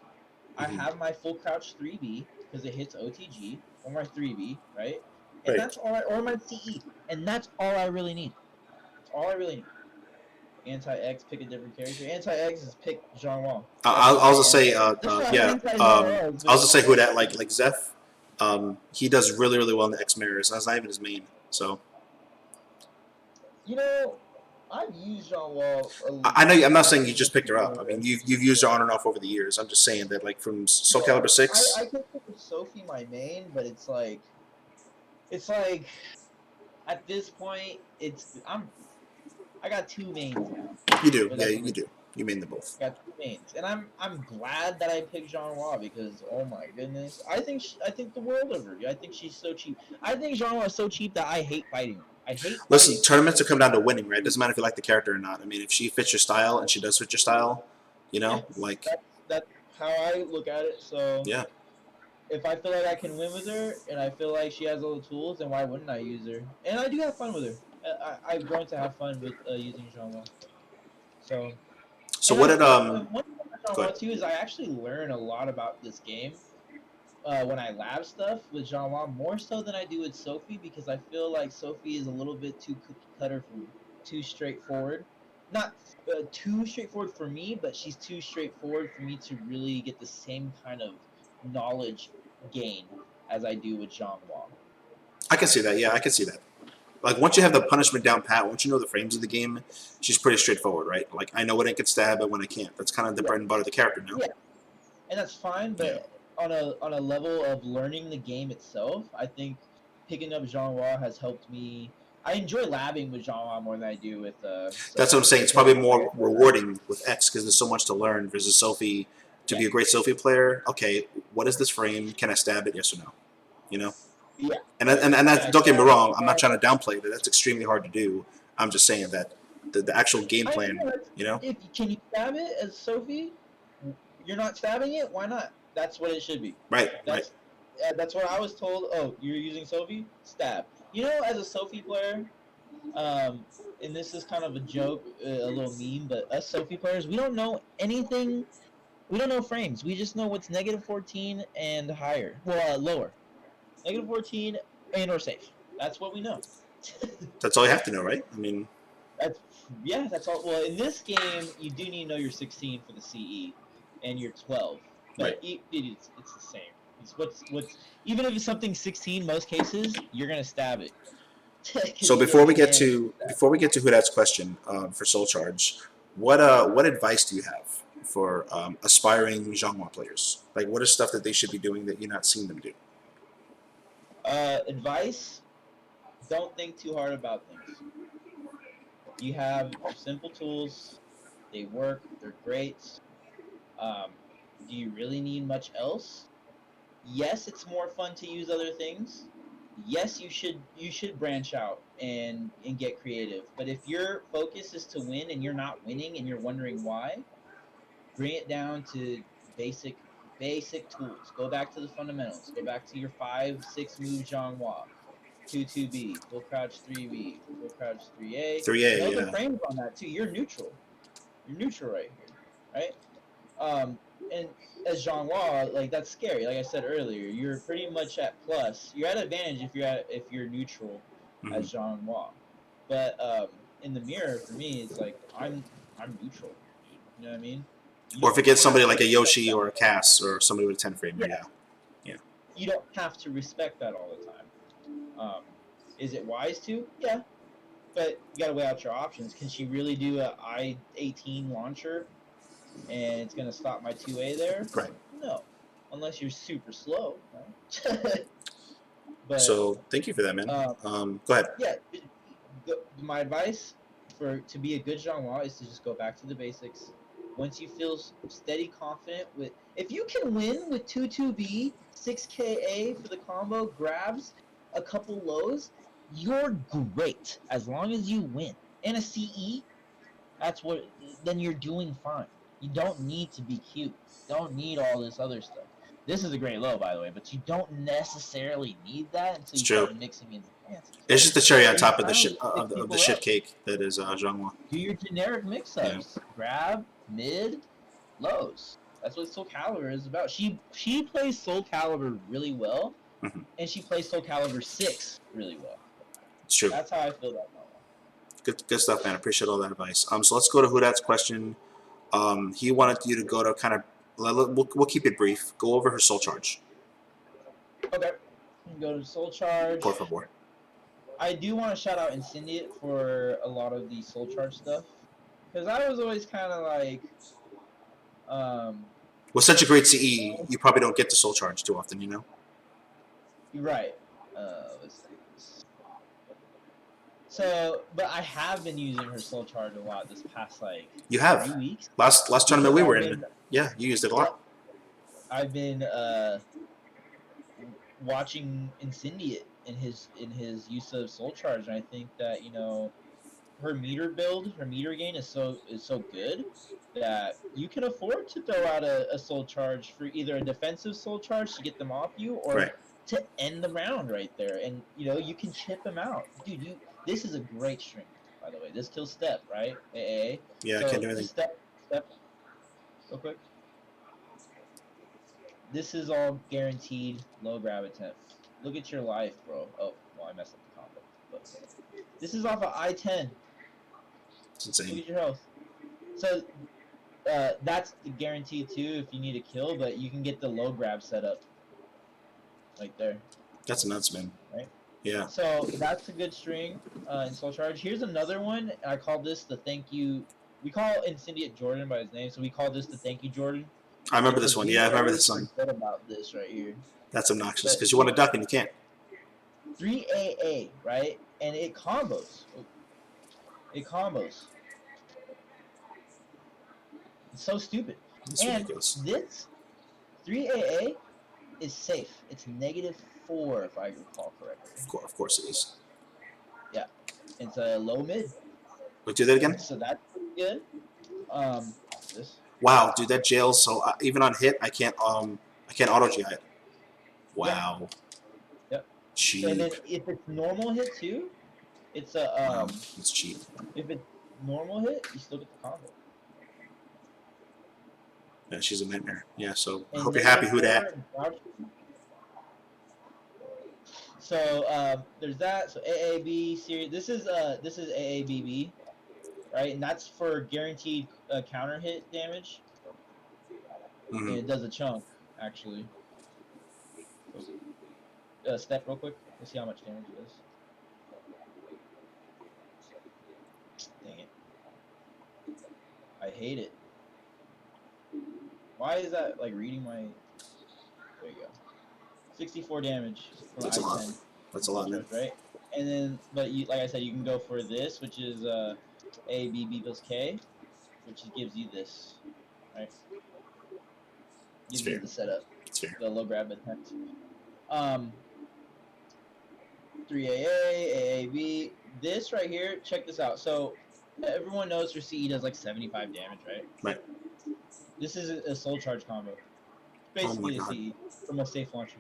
I Mm-hmm. have my full crouch 3B because it hits OTG or my 3B, right? And Right. that's all or my CE. And that's all I really need. That's all I really need. Anti-X, pick a different character. Anti-X is pick Xianghua. That's I'll my also say, yeah. anti-Xianghua is I'll also say who Xianghua. that, like Zeph. He does really, really well in the X mirrors. That's not even his main. So You know, I've used Xianghua I know. I'm not saying you a just picked her up. I mean, you've used her on and off over the years. I'm just saying that, like, from Soul Calibur I 6. consider Sophie my main, but it's like at this point I got two mains now. You do, But yeah, that's you do. You mean them both. got two mains, and I'm glad that I picked Xianghua because oh my goodness, I think the world of her. I think she's so cheap. I think Xianghua is so cheap that I hate fighting her. I hate Listen, fighting tournaments her. will come down to winning, right? Doesn't matter if you like the character or not. I mean, if she fits your style, and she does fit your style, Yeah, like, that's how I look at it. So yeah. if I feel like I can win with her, and I feel like she has all the tools, then why wouldn't I use her? And I do have fun with her. I've grown to have fun with using Xianghua. So So and what did one thing go about ahead. Xianghua too is I actually learn a lot about this game when I lab stuff with Xianghua more so than I do with Sophie because I feel like Sophie is a little bit too cookie cutter for too straightforward. Not too straightforward for me, but she's too straightforward for me to really get the same kind of knowledge gain as I do with Xianghua. I can see that. Yeah, I can see that. Like once you have the punishment down pat, once you know the frames of the game, she's pretty straightforward, right? Like I know when I can stab and when I can't. That's kind of the Yeah, bread and butter of the character now. yeah, and that's fine. Yeah. But on a level of learning the game itself, I think picking up Xianghua has helped me. I enjoy labbing with Xianghua more than I do with That's what I'm Sophie saying. It's because probably more rewarding with X because there's so much to learn versus Sophie. To yeah, be a great Sophie player, okay, what is this frame? Can I stab it? Yes or no? You know. yeah. And Can that, I don't get me stab wrong. I'm not it? trying to downplay that. That's extremely hard to do. I'm just saying that the actual game I plan. know. You know. If can you stab it as Sophie? You're not stabbing it. Why not? That's what it should be. Right. Right. That's what I was told. Oh, you're using Sophie? Stab. You know, as a Sophie player, um, and this is kind of a joke, a little meme, but us Sophie players, we don't know anything. We don't know frames. We just know what's -14 and higher. Well, lower. -14 and or safe. That's what we know. That's all you have to know, right? I mean, That's yeah, that's all. Well, in this game, you do need to know you're 16 for the CE, and you're 12. right. But it's the same. It's what's even if it's something 16, most cases you're gonna stab it because So you get before we get advantage. to Hudat's question for Soul Charge, what advice do you have for aspiring Xianghua players? Like, what is stuff that they should be doing that you're not seeing them do? Advice: don't think too hard about things. You have simple tools. They work. They're great. Um, do you really need much else? Yes, it's more fun to use other things. Yes, you should branch out and get creative. But if your focus is to win and you're not winning and you're wondering why, bring it down to basic basic tools. Go back to the fundamentals. Go back to your 5-6 move Xianghua. 2-2B, full crouch 3B, full crouch 3A. 3A, Know the yeah. frames on that too. You're neutral. You're neutral right here. Right? Um, and as Jean Law, like that's scary. Like I said earlier, you're pretty much at plus. You're at advantage if you're neutral Hmm. as Jean Law. But in the mirror, for me, it's like I'm neutral here, dude. You know what I mean? You Or if don't it gets have somebody to like a respect Yoshi that. or a Cass or somebody with a 10 framer, Yeah, yeah. Yeah. you don't have to respect that all the time. Is it wise to? Yeah, but you got to weigh out your options. Can she really do a I-18 launcher and it's going to stop my 2A there? Right. No, unless you're super slow, right? But So thank you for that, man. um, Go ahead. yeah, my advice for to be a good genre is to just go back to the basics. Once you feel steady, confident with, if you can win with 2-2B, 6KA for the combo grabs, a couple lows, you're great as long as you win. And a CE, that's what then you're doing fine. You don't need to be cute. Don't need all this other stuff. This is a great low, by the way, but you don't necessarily need that until It's you true. start mixing in the fancy It's stuff. just the cherry on So you top of the finally shit pick of the people shit up. cake that is Xianghua. Do your generic Yeah. mix-ups. Grab, mid, lows. That's what Soul Calibur is about. She plays Soul Calibur really well, Hmm. and she plays Soul Calibur 6 really well. It's true. That's how I feel about that one. Good stuff, man. Appreciate all that advice. So let's go to Hudat's question. He wanted you to go to kind of, we'll keep it brief. Go over her soul charge, Okay. Go to Soul Charge. por favor. I do want to shout out Incendiate for a lot of the Soul Charge stuff. Because I was always kind of like, um, With such a great CE, you probably don't get the soul charge too often, you know? you're right. Let's do this. So, but I have been using her Soul Charge a lot this past like You 3 have. weeks Last tournament because we were I've in, been yeah, you used it a yeah lot. I've been watching Incendiate in his use of Soul Charge, and I think that her meter build, her meter gain is so good that you can afford to throw out a Soul Charge for either a defensive Soul Charge to get them off you or Right. to end the round right there, and you can chip them out, dude. This is a great string, by the way. This kills step, right? AA. Yeah, I can't So do anything. just step real quick. This is all guaranteed low grab attempt. Look at your life, bro. Oh, well, I messed up the combo. But okay. This is off of I-10. It's Look insane. at your health. So that's the guarantee too if you need a kill, but you can get the low grab set up right there. That's nuts, man. Right. Yeah. So that's a good string in Soul Charge. Here's another one. I call this the thank you. We call Incendiate Jordan by his name, so we call this the thank you Jordan. I remember this Because one. we Yeah, I remember always this one. forget about this right here. That's obnoxious But because you want to duck and you can't. 3AA, right? And it combos. It combos. It's so stupid. It's And ridiculous. this 3AA is safe. It's -4 if I recall correctly. Of course it is. Yeah. It's a low mid. Wait, do that again? So that's pretty good. This. Wow, dude, that jails. So even on hit, I can't auto GI it. Wow. Yep. Cheap. And then if it's normal hit too, it's a Wow, it's cheap. if it's normal hit, you still get the combo. Yeah, she's a nightmare. Yeah, so I And hope you're happy who that. So there's that. So AAB series. This is AABB, right? And that's for guaranteed counter hit damage. Mm-hmm. And it does a chunk actually. Step real quick. Let's see how much damage it does. Dang it! I hate it. Why is that like reading my? There you go. 64 damage from That's a lot. I-10. That's a lot, man. Right? And then, but you, like I said, you can go for this, which is A, B, B plus K, which gives you this, right? It's Gives you fair. the setup, It's fair. the low grab attempt. 3AA, AAB. This right here, check this out. So everyone knows her CE does like 75 damage, right? Right. This is a soul charge combo. Basically a CE from a safe launcher.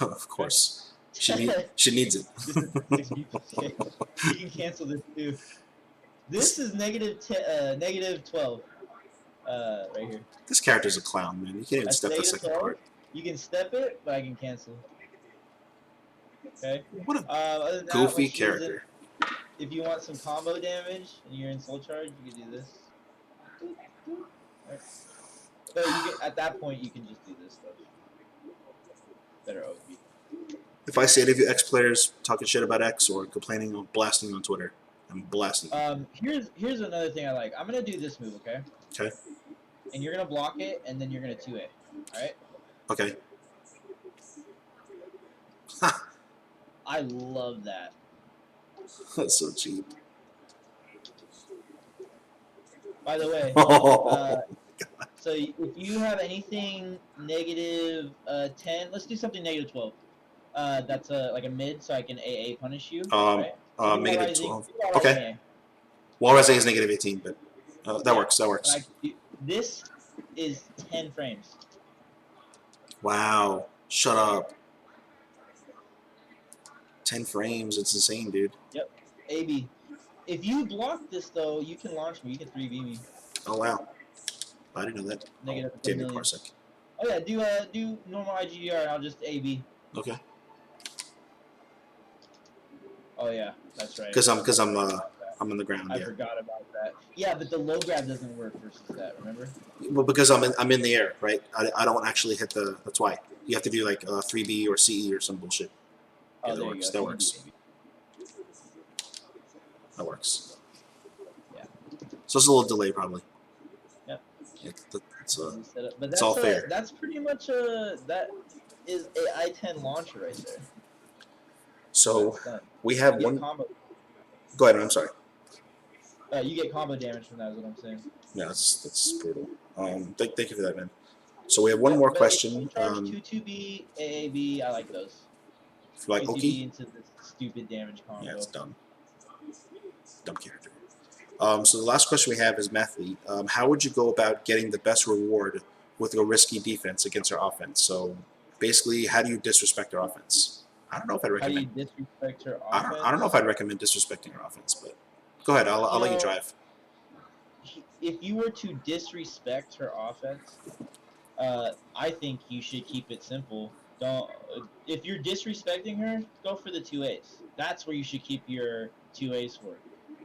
Of course. She needs it. This is 6B plus K. You can cancel this too. This is -12. Right here. This character's a clown, man. You can't even That's step the second 12. part. You can step it, but I can cancel. Okay. What a Other than that, goofy when she's character. if you want some combo damage and you're in soul charge, you can do this. Right. But you can, at that point, you can just do this stuff. Better OP. If I see any of you X players talking shit about X or complaining or blasting on Twitter, I'm blasting you. Here's another thing I like. I'm gonna do this move, okay? Okay. And you're gonna block it, and then you're gonna 2A. All right. Okay. I love that. That's so cheap. By the way, Oh, so if you have anything -10, let's do something -12. That's like a mid, so I can AA punish you. Right? -12. Okay. Well, Resi is -18, but that works. That works. This is 10 frames. Wow. Shut up. 10 frames. It's insane, dude. Yep. AB. If you block this though, you can launch me. You can 3v me. Oh wow. I didn't know that. Negative Oh, damn it, million. Parsec. Oh yeah, do normal IGDR and I'll just AB. Okay. Oh yeah, that's right. Because I'm on the ground. I Yeah. forgot about that. Yeah, but the low grab doesn't work versus that. Remember? Well, because I'm in the air, right? I don't actually hit the. That's why you have to do like 3B or CE or some bullshit. Oh, Yeah, there that works. you go. That So works. you can That works. Yeah. So it's a little delay, probably. Yep. It's But it's that's all fair. That's pretty much that is a I-10 launcher right there. So That's done. we have You one. get combo. Go ahead. I'm sorry. You get combo damage from that. Is what I'm saying. Yeah, that's brutal. Thank you for that, man. So we have one more But question. Charge 2-2B, AAB. I like those. Like ACB Oki. into this stupid damage combo. Yeah, it's dumb. Dumb character. So the last question we have is Mathlete. How would you go about getting the best reward with a risky defense against our offense? So basically, how do you disrespect our offense? I don't know if I'd How do you recommend. disrespect her offense? I don't know if I'd recommend disrespecting our offense, but go ahead. I'll let you drive. If you were to disrespect her offense, I think you should keep it simple. Don't if you're disrespecting her, go for the 2As. That's where you should keep your 2As for.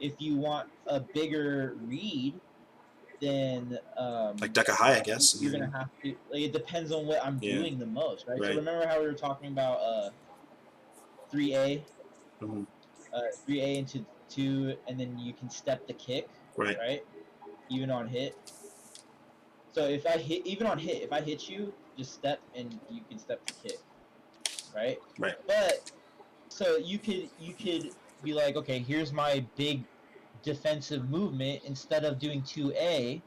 If you want a bigger read, then Like Deca High, I guess. I you're gonna mean, have to. Like, it depends on what I'm yeah, doing the most, right? So right. remember how we were talking about 3A, Hmm. 3A into two, and then you can step the kick, Right, right? Even on hit. So if I hit, even on hit, if I hit you, just step and you can step the kick, right? right, But so you could be like, okay, here's my big defensive movement. Instead of doing 2A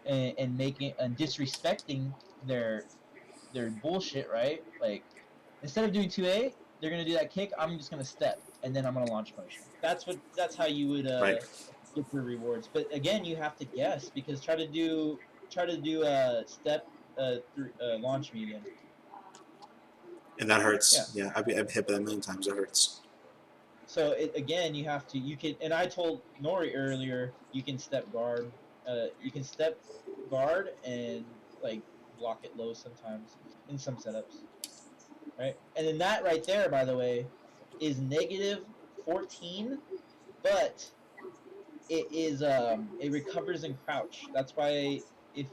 and making and disrespecting their their bullshit, right? Like instead of doing 2A, they're gonna do that kick. I'm just gonna step and then I'm gonna launch punish them. That's how you would right. get your rewards. But again, you have to guess because try to do a step through launch me again. And that Yeah. hurts. Yeah, I've hit that a million times. That hurts. So again, you have to you can and I told Nori earlier you can step guard. You can step guard and like block it low sometimes in some setups, right? And then that right there, by the way, is negative 14, but it recovers in crouch. That's why if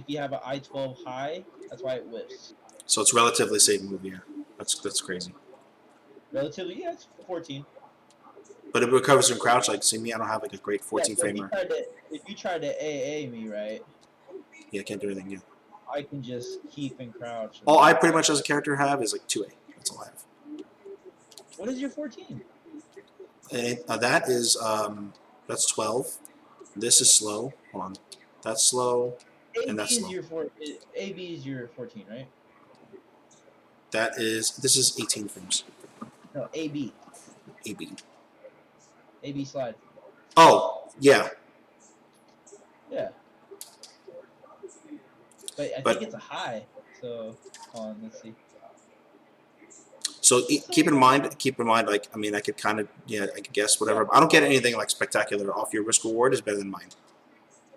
you have an I-12 high, that's why it whiffs. So it's relatively safe move. Yeah, that's crazy. Relatively, yeah, it's 14. But it recovers from crouch. Like, see me, I don't have like a great Yeah, 14 so framer. if you tried to AA me, right, Yeah, I can't do anything. Yeah. I can just keep and crouch and All I then. pretty much as a character have is like 2A. That's all I have. What is your 14? And, that is that's 12. This is slow. Hold on. That's slow, and AB that's is slow. your AB is your 14, right? This is 18 frames. No, AB. AB. AB slide. Oh yeah, Yeah, but I think but it's a high. So, hold on, let's see. so So keep in mind, like I mean, I could kind of I could guess yeah, whatever. I don't get anything like spectacular off your risk reward is better than mine.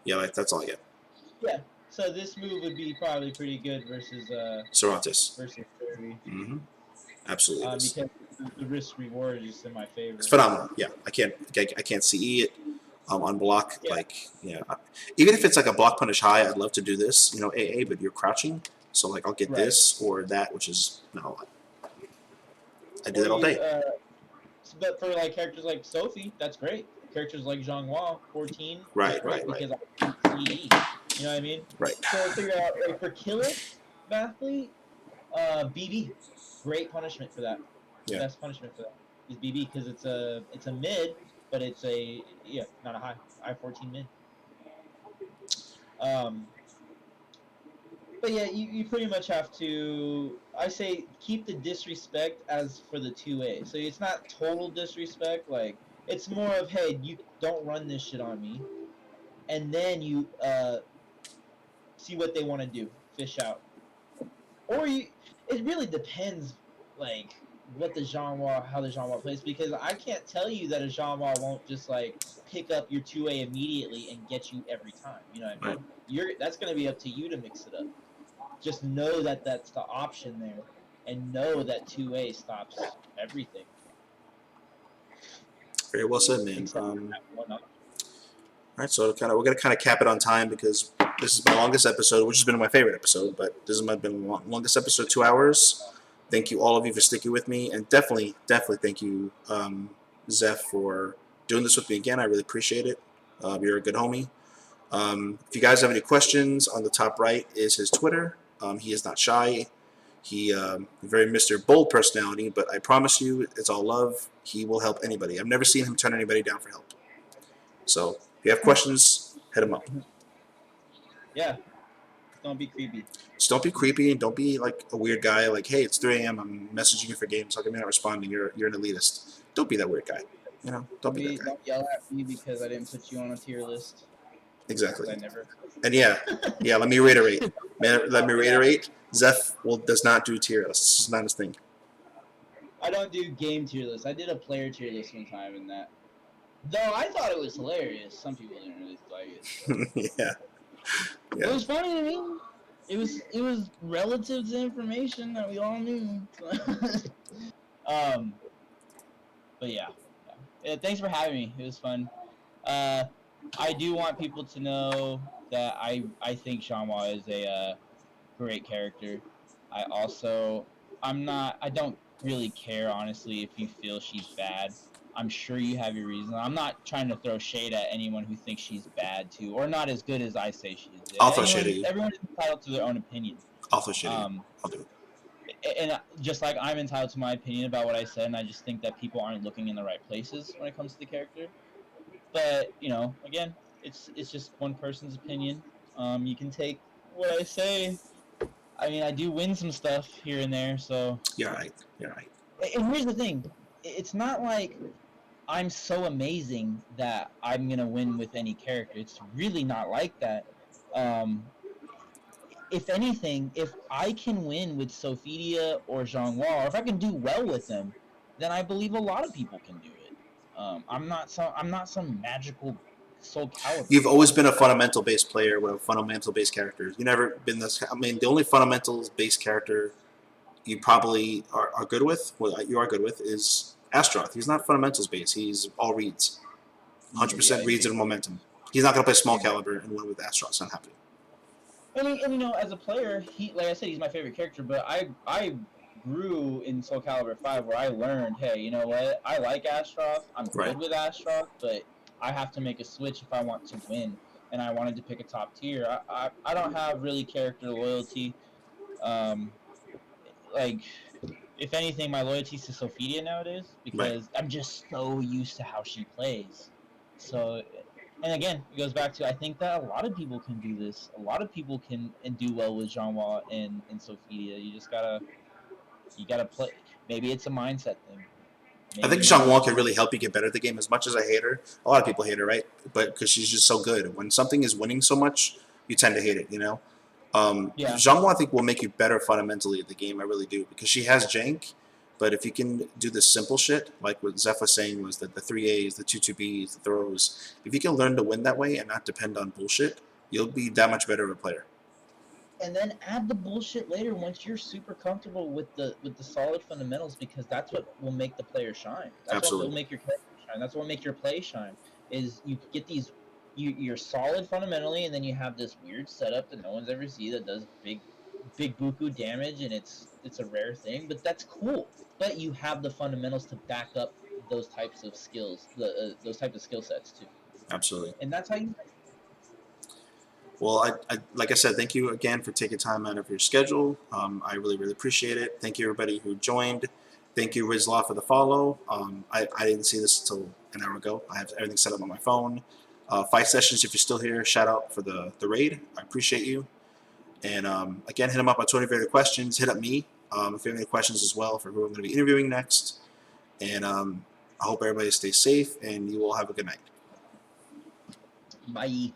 Yeah, like that's all I get. yeah. So this move would be probably pretty good Cervantes. versus Kirby, Mm-hmm. Absolutely it is. because the risk reward is in my It's favor. phenomenal. Yeah, I can't CE it on block. Yeah, Like even if it's like a block punish high, I'd love to do this. AA, but you're crouching, so like I'll get right. this or that, which is not a lot. I do Or that all you, day. but for like characters like Sophie, that's great. Characters like Xianghua, 14 is Right, great right, right, because I can CE. You know what I mean? right. So figure out like for Killix, Bathlete, BB, great punishment for that. Yeah. Best punishment for that is BB because it's a mid, but it's a yeah not a high I-14 mid. Um, but yeah, you pretty much have to. I say keep the disrespect as for the 2A. So it's not total disrespect. Like it's more of hey, you don't run this shit on me, and then you see what they want to do, fish out, or you. It really depends, like what the genre, how the genre plays, because I can't tell you that a genre won't just like pick up your 2A immediately and get you every time. You know what I Right. mean? You're that's gonna be up to you to mix it up. Just know that that's the option there, and know that 2A stops everything Very well said, man. except for that one option. All right, so we're gonna kind of cap it on time because this is my longest episode, which has been my favorite episode, but this has been the longest episode, 2 hours. Thank you all of you for sticking with me, and definitely thank you, Zeph, for doing this with me again. I really appreciate it. You're a good homie. If you guys have any questions, on the top right is his Twitter. He is not shy. He very Mr. Bold personality, but I promise you, it's all love. He will help anybody. I've never seen him turn anybody down for help. So if you have questions, hit him up. Yeah, don't be creepy. Just don't be creepy and don't be like a weird guy. Like, hey, it's 3 a.m. I'm messaging you for games. How come you're not responding? You're an elitist. Don't be that weird guy. Don't be that guy. Don't yell at me because I didn't put you on a tier list because Exactly. I never. And yeah. Let me reiterate. Man, let me Yeah, reiterate. Zeph does not do tier lists. This is not his thing. I don't do game tier lists. I did a player tier list one time, and that though I thought it was hilarious. Some people didn't really like it. But yeah. it was funny to me. it was relative to information that we all knew. um, but yeah. Thanks for having me. It was fun. Uh, I do want people to know that I think Xianghua is a great character. I also I don't really care honestly if you feel she's bad. I'm sure you have your reason. I'm not trying to throw shade at anyone who thinks she's bad too, or not as good as I say she is. I'll throw shade at you. Everyone is entitled to their own opinion. I'll throw shade at you. Um, I'll do it. and just like I'm entitled to my opinion about what I said, and I just think that people aren't looking in the right places when it comes to the character. But again, it's just one person's opinion. You can take what I say. I mean, I do win some stuff here and there, so. You're right. You're right. And here's the thing: it's not like I'm so amazing that I'm gonna win with any character. It's really not like that. Um, if anything, if I can win with Sophidia or Xianghua, or if I can do well with them, then I believe a lot of people can do it. I'm not some magical Soul Calibur You've always player. been a fundamental based player with fundamental based characters. You never been this. I mean, the only fundamentals based character you probably are good with, well, you are good with, is Astroth. He's not fundamentals based. He's all reads, Yeah, 100% he's reads big. and momentum. He's not going to play small He's big. caliber and win with Astroth. It's not happening. And as a player, he like I said, he's my favorite character. But I grew in Soul Calibur 5 where I learned, hey, you know what? I like Astroth. I'm Right. good with Astroth, but I have to make a switch if I want to win. And I wanted to pick a top tier. I don't have really character loyalty. Um, like if anything, my loyalty is to Sophidia nowadays Right. because I'm just so used to how she plays. So, and again, it goes back to I think that a lot of people can do this. A lot of people can and do well with Xianghua and Sophidia. You gotta play. Maybe it's a mindset thing. I Maybe think you Xianghua need can to. really help you get better at the game. As much as I hate her, a lot of people hate her, right? But because she's just so good. When something is winning so much, you tend to hate it. Yeah, Xianghua, I think, will make you better fundamentally at the game. I really do because she has jank. But if you can do the simple shit, like what Zeph was saying, was that the 3As, the 2-2Bs, the throws, if you can learn to win that way and not depend on bullshit, you'll be that much better of a player. and then add the bullshit later once you're super comfortable with the solid fundamentals because that's what will make the player shine. That's what will Absolutely. make your character shine. That's what will make your play shine. Is you get these you're solid fundamentally, and then you have this weird setup that no one's ever seen that does big buku damage, and it's a rare thing, but that's cool. But you have the fundamentals to back up those types of skills, those types of skill sets too, Absolutely. and that's how you. Well, like I said, thank you again for taking time out of your schedule. I really, really appreciate it. Thank you, everybody who joined. Thank you, Rizlaw, for the follow. I didn't see this until an hour ago. I have everything set up on my phone. 5 sessions, if you're still here, shout out for the raid. I appreciate you. And again, hit them up on Twitter if you have any questions. Hit up me if you have any questions as well for who I'm going to be interviewing next. And I hope everybody stays safe and you all have a good night. Bye.